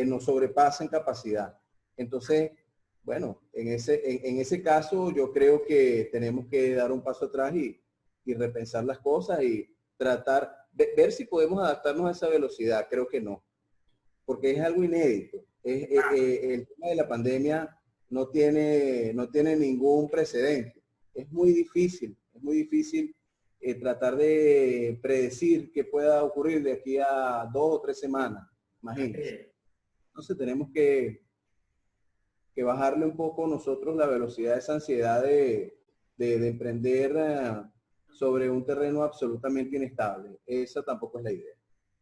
S4: Nos sobrepasa en capacidad. Entonces, bueno, en ese caso yo creo que tenemos que dar un paso atrás y repensar las cosas y tratar ver si podemos adaptarnos a esa velocidad. Creo que no, porque es algo inédito. El tema de la pandemia no tiene ningún precedente. Es muy difícil tratar de predecir qué pueda ocurrir de aquí a 2 o 3 semanas, imagínense. Entonces tenemos que bajarle un poco nosotros la velocidad de esa ansiedad de emprender sobre un terreno absolutamente inestable. Esa tampoco es la idea.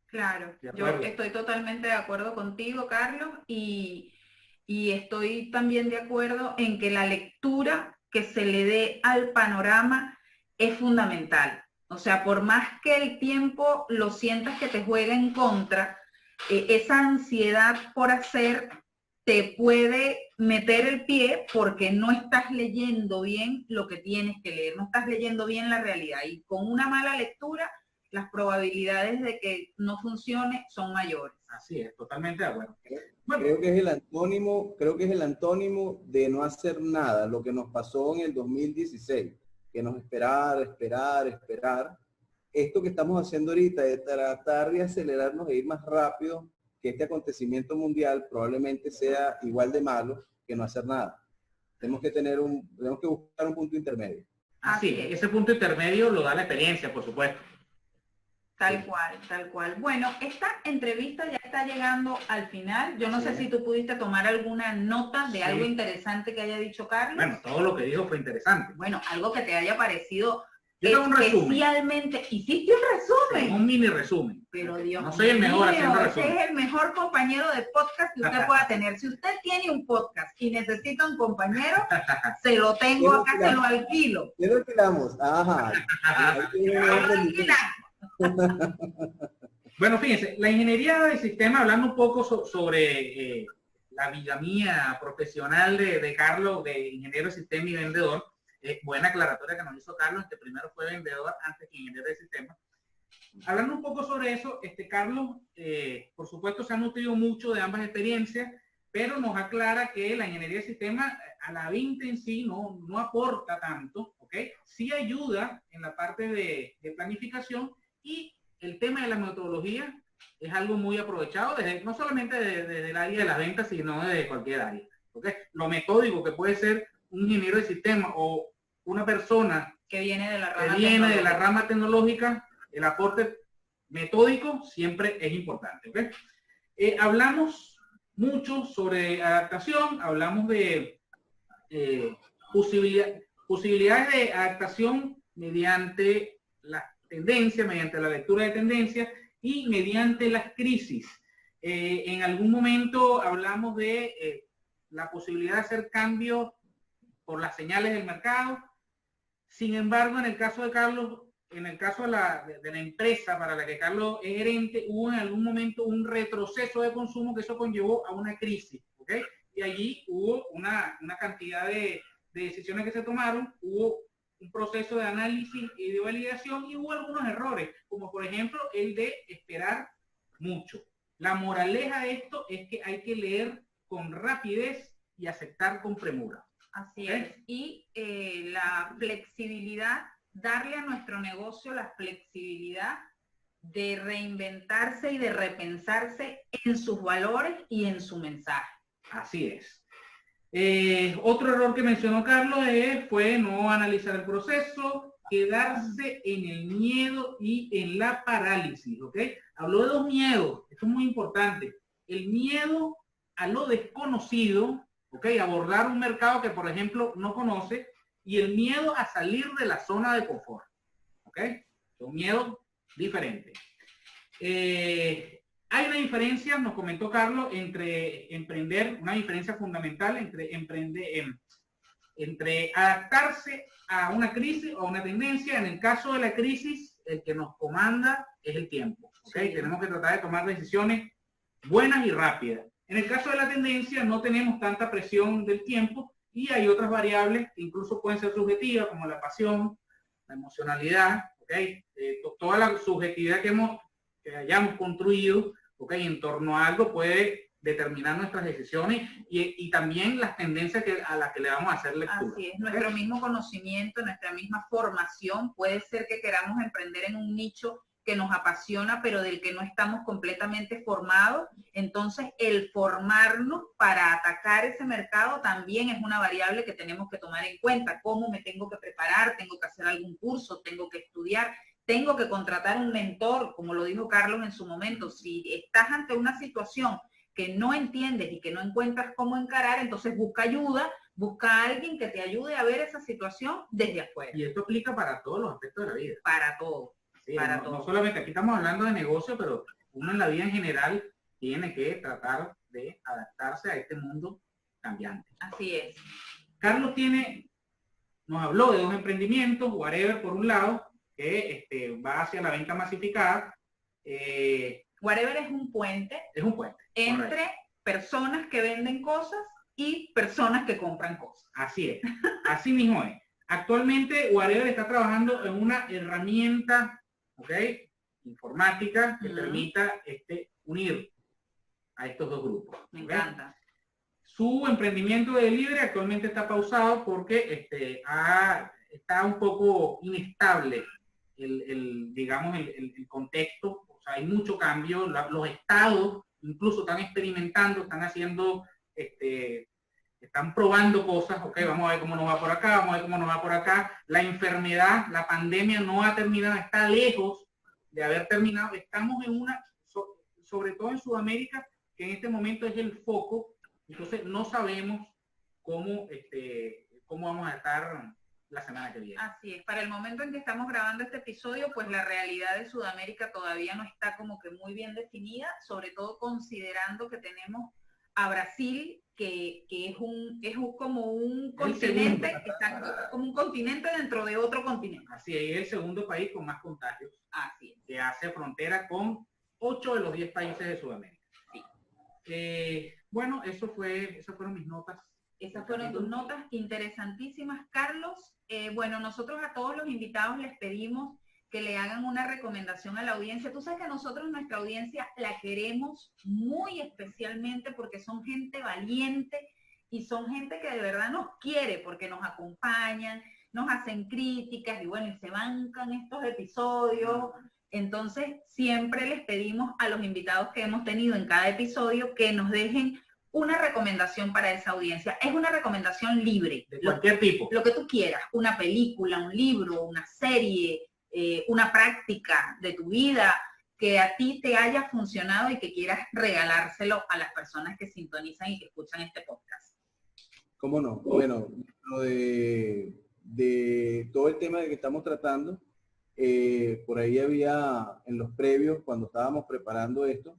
S1: Claro, yo estoy totalmente de acuerdo contigo, Carlos, y estoy también de acuerdo en que la lectura que se le dé al panorama es fundamental. O sea, por más que el tiempo lo sientas que te juega en contra, esa ansiedad por hacer te puede meter el pie porque no estás leyendo bien lo que tienes que leer, no estás leyendo bien la realidad, y con una mala lectura las probabilidades de que no funcione son mayores.
S3: Así es, totalmente de acuerdo.
S4: Bueno, creo que es el antónimo de no hacer nada, lo que nos pasó en el 2016, que nos esperar. Esto que estamos haciendo ahorita de tratar de acelerarnos e ir más rápido, que este acontecimiento mundial probablemente sea igual de malo que no hacer nada. Tenemos que buscar un punto intermedio.
S3: Así es, ese punto intermedio lo da la experiencia, por supuesto.
S1: Tal cual, tal cual. Bueno, esta entrevista ya está llegando al final. Yo no sé si tú pudiste tomar alguna nota de algo interesante que haya dicho Carlos.
S3: Bueno, todo lo que dijo fue interesante.
S1: Bueno, algo que te haya parecido
S3: especialmente.
S1: Hiciste un resumen.
S3: Sí, un mini resumen.
S1: Pero Dios
S3: no soy el mejor haciendo resumen.
S1: Ese es el mejor compañero de podcast que usted pueda tener. Si usted tiene un podcast y necesita un compañero, se lo tengo acá, se lo alquilo.
S4: ¿Qué lo alquilamos? Ajá.
S3: Bueno, fíjense, la ingeniería del sistema, hablando un poco sobre la bigamía profesional de Carlos, de ingeniero de sistema y vendedor, buena aclaratoria que nos hizo Carlos, que primero fue vendedor antes que ingeniero de sistema. Hablando un poco sobre eso, Carlos, por supuesto, se ha nutrido mucho de ambas experiencias, pero nos aclara que la ingeniería de sistema a la venta en sí no aporta tanto, ¿ok? Sí ayuda en la parte de planificación, y el tema de la metodología es algo muy aprovechado, no solamente desde el área de las ventas, sino desde cualquier área, ¿ok? Lo metódico que puede ser un ingeniero de sistema o una persona
S1: que viene de la
S3: rama tecnológica, el aporte metódico siempre es importante, ¿ok? Hablamos mucho sobre adaptación, hablamos de posibilidades de adaptación mediante las tendencias, mediante la lectura de tendencias y mediante las crisis. En algún momento hablamos de la posibilidad de hacer cambios por las señales del mercado. Sin embargo, en el caso de Carlos, en el caso de la empresa para la que Carlos es gerente, hubo en algún momento un retroceso de consumo que eso conllevó a una crisis, ¿ok? Y allí hubo una cantidad de decisiones que se tomaron, hubo un proceso de análisis y de validación y hubo algunos errores, como por ejemplo el de esperar mucho. La moraleja de esto es que hay que leer con rapidez y aceptar con premura.
S1: Así es. Y la flexibilidad, darle a nuestro negocio la flexibilidad de reinventarse y de repensarse en sus valores y en su mensaje.
S3: Así es. Otro error que mencionó Carlos fue no analizar el proceso, quedarse en el miedo y en la parálisis, ¿ok? Habló de dos miedos, esto es muy importante. El miedo a lo desconocido, ¿ok? Abordar un mercado que, por ejemplo, no conoce, y el miedo a salir de la zona de confort, ¿ok? Son miedos diferentes. Hay una diferencia, nos comentó Carlos, entre emprender, una diferencia fundamental entre adaptarse a una crisis o a una tendencia. En el caso de la crisis, el que nos comanda es el tiempo, ¿okay? Sí. Tenemos que tratar de tomar decisiones buenas y rápidas. En el caso de la tendencia, no tenemos tanta presión del tiempo y hay otras variables que incluso pueden ser subjetivas, como la pasión, la emocionalidad, ¿okay? Toda la subjetividad que hayamos construido, ¿okay? En torno a algo puede determinar nuestras decisiones y también las tendencias a las que le vamos a hacer lectura.
S1: Así es, nuestro mismo conocimiento, nuestra misma formación, puede ser que queramos emprender en un nicho que nos apasiona, pero del que no estamos completamente formados. Entonces, el formarnos para atacar ese mercado también es una variable que tenemos que tomar en cuenta. ¿Cómo me tengo que preparar? ¿Tengo que hacer algún curso? ¿Tengo que estudiar? ¿Tengo que contratar un mentor? Como lo dijo Carlos en su momento, si estás ante una situación que no entiendes y que no encuentras cómo encarar, entonces busca ayuda, busca a alguien que te ayude a ver esa situación desde afuera.
S3: Y esto aplica para todos los aspectos de la vida.
S1: Para todo.
S3: Sí, no solamente aquí estamos hablando de negocio, pero uno en la vida en general tiene que tratar de adaptarse a este mundo cambiante.
S1: Así es.
S3: Carlos nos habló de dos emprendimientos, Whatever por un lado, que va hacia la venta masificada.
S1: Whatever es un puente.
S3: Es un puente.
S1: Entre
S3: correcto.
S1: Personas que venden cosas y personas que compran cosas.
S3: Así es. Así mismo es. Actualmente Whatever está trabajando en una herramienta, ¿ok? informática que permita unir a estos dos grupos.
S1: Me encanta.
S3: Su emprendimiento de delivery actualmente está pausado porque está un poco inestable digamos, el contexto. O sea, hay mucho cambio. Los estados incluso están experimentando, están haciendo, están probando cosas. Ok, vamos a ver cómo nos va por acá, vamos a ver cómo nos va por acá. La enfermedad, la pandemia no ha terminado, está lejos de haber terminado. Estamos en sobre todo en Sudamérica, que en este momento es el foco. Entonces no sabemos cómo vamos a estar la semana que viene.
S1: Así es. Para el momento en que estamos grabando este episodio, pues la realidad de Sudamérica todavía no está como que muy bien definida, sobre todo considerando que tenemos a Brasil, que es como un continente, exacto, como un continente dentro de otro continente.
S3: Así es, el segundo país con más contagios.
S1: Así es.
S3: Que hace frontera con 8 de los 10 países de Sudamérica. Sí. Bueno, esas fueron mis notas.
S1: Esas fueron tus notas interesantísimas, Carlos. Bueno, nosotros a todos los invitados les pedimos que le hagan una recomendación a la audiencia. Tú sabes que nosotros nuestra audiencia la queremos muy especialmente porque son gente valiente y son gente que de verdad nos quiere porque nos acompañan, nos hacen críticas y bueno, y se bancan estos episodios. Entonces, siempre les pedimos a los invitados que hemos tenido en cada episodio que nos dejen una recomendación para esa audiencia. Es una recomendación libre.
S3: De cualquier tipo.
S1: Lo que tú quieras. Una película, un libro, una serie, una práctica de tu vida que a ti te haya funcionado y que quieras regalárselo a las personas que sintonizan y que escuchan este podcast.
S4: ¿Cómo no? Bueno, lo de todo el tema de que estamos tratando, por ahí había en los previos, cuando estábamos preparando esto,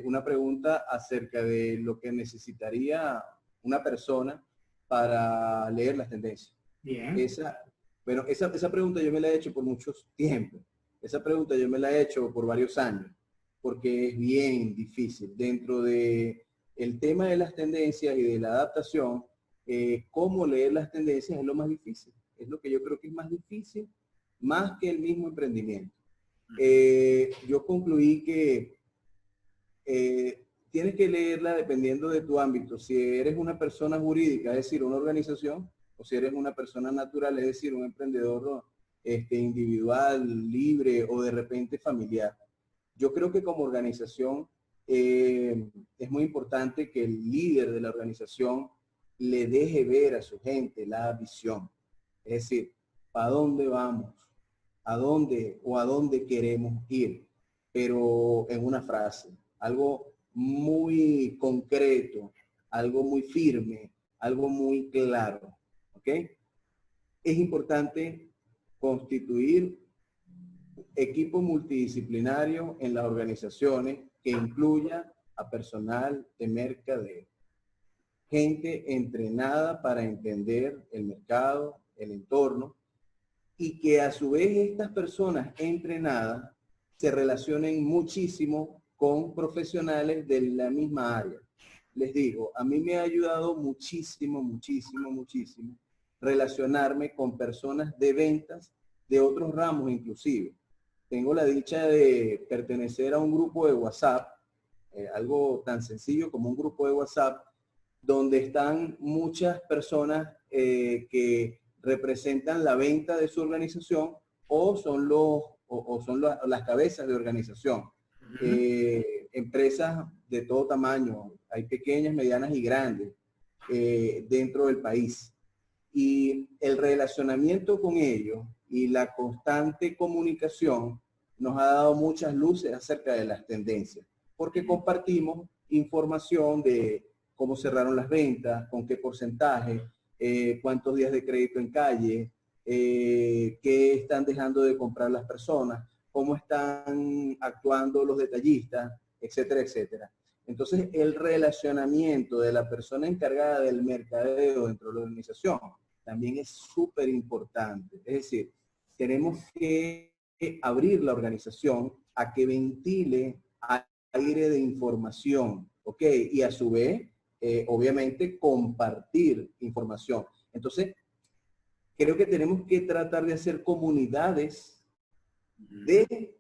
S4: una pregunta acerca de lo que necesitaría una persona para leer las tendencias.
S3: Bien.
S4: Esa pregunta yo me la he hecho por muchos tiempos. Esa pregunta yo me la he hecho por varios años, porque es bien difícil. Dentro de el tema de las tendencias y de la adaptación, cómo leer las tendencias es lo más difícil. Es lo que yo creo que es más difícil, más que el mismo emprendimiento. Yo concluí que tienes que leerla dependiendo de tu ámbito. Si eres una persona jurídica, es decir, una organización, o si eres una persona natural, es decir, un emprendedor individual, libre o de repente familiar. Yo creo que como organización es muy importante que el líder de la organización le deje ver a su gente la visión. Es decir, ¿para dónde vamos? ¿A dónde queremos ir? Pero en una frase. Algo muy concreto, algo muy firme, algo muy claro, ¿ok? Es importante constituir equipo multidisciplinario en las organizaciones que incluya a personal de mercadeo, gente entrenada para entender el mercado, el entorno, y que a su vez estas personas entrenadas se relacionen muchísimo con profesionales de la misma área. Les digo, a mí me ha ayudado muchísimo relacionarme con personas de ventas de otros ramos inclusive. Tengo la dicha de pertenecer a un grupo de WhatsApp, algo tan sencillo como un grupo de WhatsApp, donde están muchas personas que representan la venta de su organización o son las cabezas de organización. Empresas de todo tamaño, hay pequeñas, medianas y grandes dentro del país. Y el relacionamiento con ellos y la constante comunicación nos ha dado muchas luces acerca de las tendencias, porque compartimos información de cómo cerraron las ventas, con qué porcentaje, cuántos días de crédito en calle, qué están dejando de comprar las personas, cómo están actuando los detallistas, etcétera, etcétera. Entonces, el relacionamiento de la persona encargada del mercadeo dentro de la organización también es súper importante. Es decir, tenemos que abrir la organización a que ventile aire de información, ¿ok? Y a su vez, obviamente, compartir información. Entonces, creo que tenemos que tratar de hacer comunidades de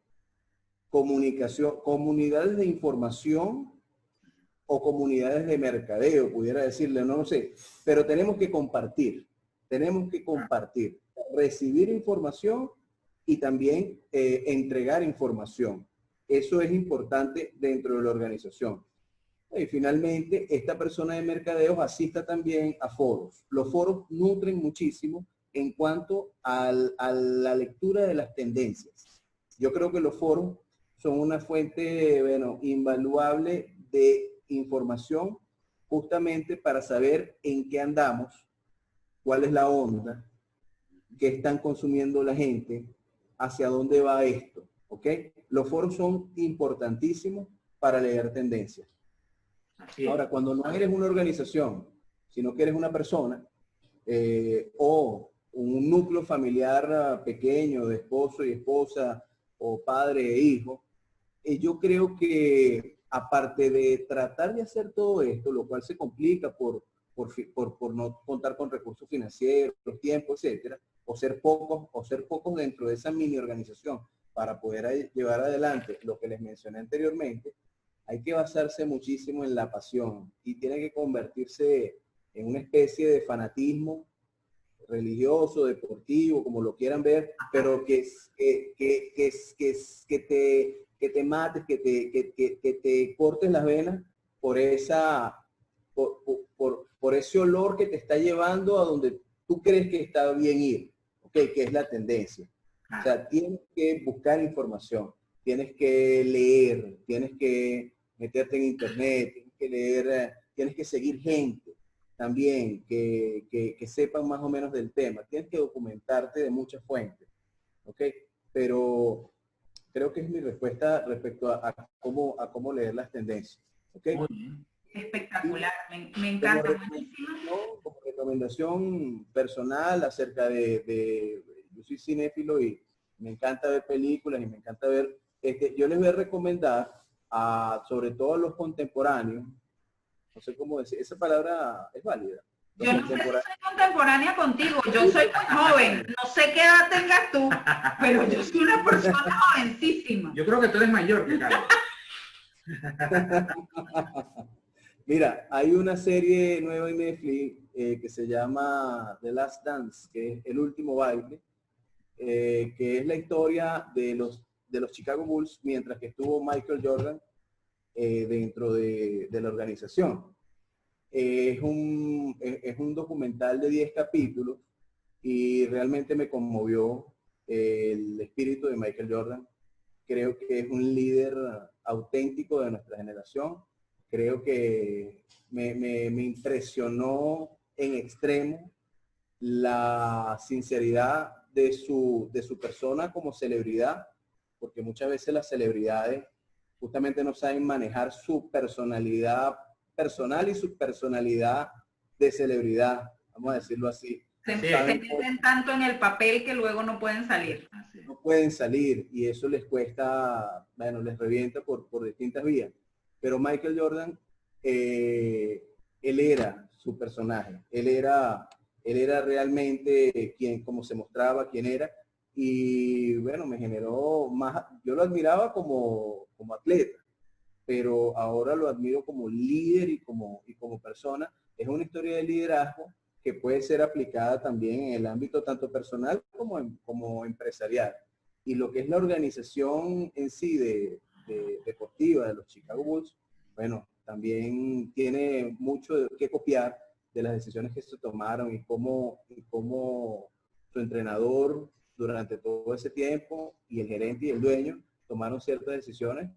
S4: comunicación, comunidades de información o comunidades de mercadeo, pudiera decirle, no lo sé, pero tenemos que compartir, recibir información y también entregar información. Eso es importante dentro de la organización. Y finalmente, esta persona de mercadeo asista también a foros. Los foros nutren muchísimo en cuanto a la lectura de las tendencias. Yo creo que los foros son una fuente, bueno, invaluable de información justamente para saber en qué andamos, cuál es la onda, qué están consumiendo la gente, hacia dónde va esto, ¿ok? Los foros son importantísimos para leer tendencias. Ahora, cuando no eres una organización, sino que eres una persona o un núcleo familiar pequeño de esposo y esposa o padre e hijo, yo creo que aparte de tratar de hacer todo esto, lo cual se complica por no contar con recursos financieros, tiempo, etcétera, o ser pocos dentro de esa mini organización para poder llevar adelante lo que les mencioné anteriormente, hay que basarse muchísimo en la pasión y tiene que convertirse en una especie de fanatismo religioso, deportivo, como lo quieran ver, pero que te mates, que te cortes las venas por ese olor que te está llevando a donde tú crees que está bien ir, ¿okay? Que es la tendencia. O sea, tienes que buscar información, tienes que leer, tienes que meterte en internet, tienes que leer, tienes que seguir gente también que sepan más o menos del tema. Tienes que documentarte de muchas fuentes, ¿ok? Pero creo que es mi respuesta respecto a cómo leer las tendencias, ¿ok?
S1: Espectacular, me encanta.
S4: Como recomendación personal acerca yo soy cinéfilo y me encanta ver películas y me encanta ver, yo les voy a recomendar sobre todo a los contemporáneos, no sé cómo decir, esa palabra es válida.
S1: Yo no sé si soy contemporánea contigo, yo soy muy joven, no sé qué edad tengas tú, pero yo soy una persona jovencísima.
S3: Yo creo que tú eres mayor que Carlos.
S4: Mira, hay una serie nueva en Netflix que se llama The Last Dance, que es El Último Baile, que es la historia de los Chicago Bulls mientras que estuvo Michael Jordan dentro de la organización. Es un documental de 10 capítulos y realmente me conmovió el espíritu de Michael Jordan. Creo que es un líder auténtico de nuestra generación. Creo que me impresionó en extremo la sinceridad de su persona como celebridad, porque muchas veces las celebridades justamente no saben manejar su personalidad personal y su personalidad de celebridad, vamos a decirlo así.
S1: Se meten tanto en el papel que luego no pueden salir.
S4: No pueden salir y eso les cuesta, bueno, les revienta por distintas vías. Pero Michael Jordan, él era su personaje, él era realmente como se mostraba, quién era, y bueno, me generó más, yo lo admiraba como atleta, pero ahora lo admiro como líder y como persona. Es una historia de liderazgo que puede ser aplicada también en el ámbito tanto personal como empresarial. Y lo que es la organización en sí deportiva de los Chicago Bulls, bueno, también tiene mucho que copiar de las decisiones que se tomaron y cómo su entrenador durante todo ese tiempo y el gerente y el dueño tomaron ciertas decisiones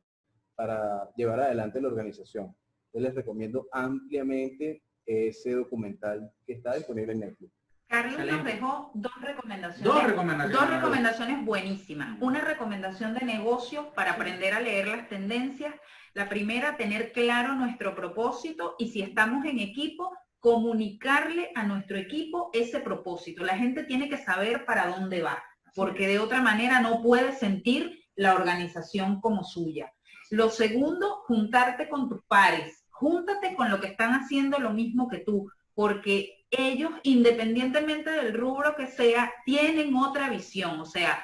S4: para llevar adelante la organización. Yo les recomiendo ampliamente ese documental que está disponible en Netflix.
S1: Carlos nos dejó dos recomendaciones.
S3: Dos
S1: recomendaciones buenísimas. Una recomendación de negocio para aprender a leer las tendencias. La primera, tener claro nuestro propósito y si estamos en equipo, comunicarle a nuestro equipo ese propósito. La gente tiene que saber para dónde va, porque de otra manera no puede sentir la organización como suya. Lo segundo, juntarte con tus pares. Júntate con lo que están haciendo lo mismo que tú, porque ellos, independientemente del rubro que sea, tienen otra visión. O sea,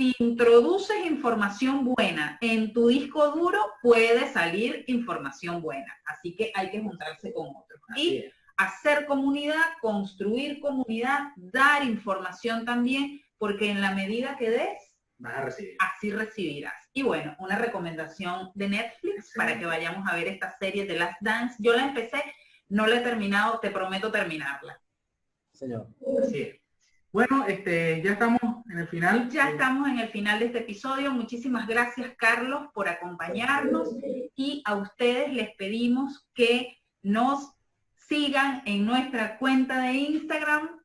S1: si introduces información buena en tu disco duro, puede salir información buena. Así que hay que juntarse con otros. Y hacer comunidad, construir comunidad, dar información también, porque en la medida que des,
S3: vas a recibir.
S1: Así recibirás. Y bueno, una recomendación de Netflix para que vayamos a ver esta serie de Last Dance. Yo la empecé, no la he terminado, te prometo terminarla.
S4: Señor.
S3: Así es. Bueno, ya estamos en el final.
S1: Ya estamos en el final de este episodio. Muchísimas gracias, Carlos, por acompañarnos. Y a ustedes les pedimos que nos sigan en nuestra cuenta de Instagram.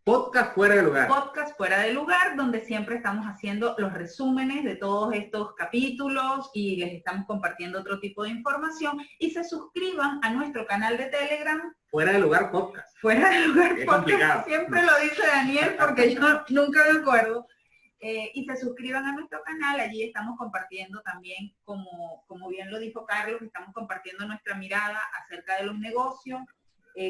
S3: Podcast Fuera de Lugar.
S1: Podcast Fuera de Lugar, donde siempre estamos haciendo los resúmenes de todos estos capítulos y les estamos compartiendo otro tipo de información. Y se suscriban a nuestro canal de Telegram.
S3: Fuera de Lugar Podcast.
S1: Fuera de Lugar
S3: es
S1: Podcast.
S3: Complicado.
S1: Siempre lo dice Daniel porque yo nunca me acuerdo. Y se suscriban a nuestro canal. Allí estamos compartiendo también, como bien lo dijo Carlos, estamos compartiendo nuestra mirada acerca de los negocios.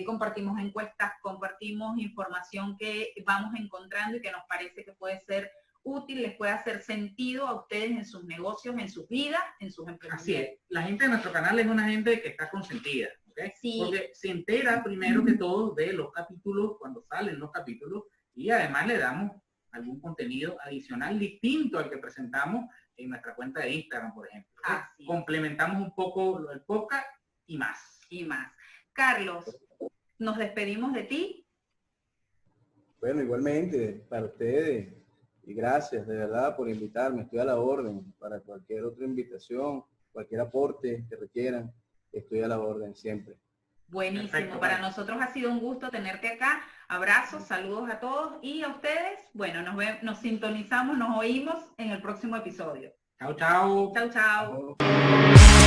S1: Compartimos encuestas, compartimos información que vamos encontrando y que nos parece que puede ser útil, les puede hacer sentido a ustedes en sus negocios, en sus vidas, en sus empresas.
S3: Así es. La gente de nuestro canal es una gente que está consentida, ¿okay?
S1: Sí.
S3: Porque se entera primero que todo de los capítulos, cuando salen los capítulos, y además le damos algún contenido adicional distinto al que presentamos en nuestra cuenta de Instagram, por ejemplo. Complementamos un poco el podcast y más.
S1: Y más. Carlos, nos despedimos de ti.
S4: Bueno, igualmente, para ustedes, y gracias de verdad por invitarme, estoy a la orden para cualquier otra invitación, cualquier aporte que requieran, estoy a la orden siempre.
S1: Buenísimo,
S3: Perfecto,
S1: para nosotros ha sido un gusto tenerte acá. Abrazos, saludos a todos y a ustedes. Bueno, nos sintonizamos, nos oímos en el próximo episodio.
S3: Chao, chao.
S1: Chao, chao.
S4: Chao.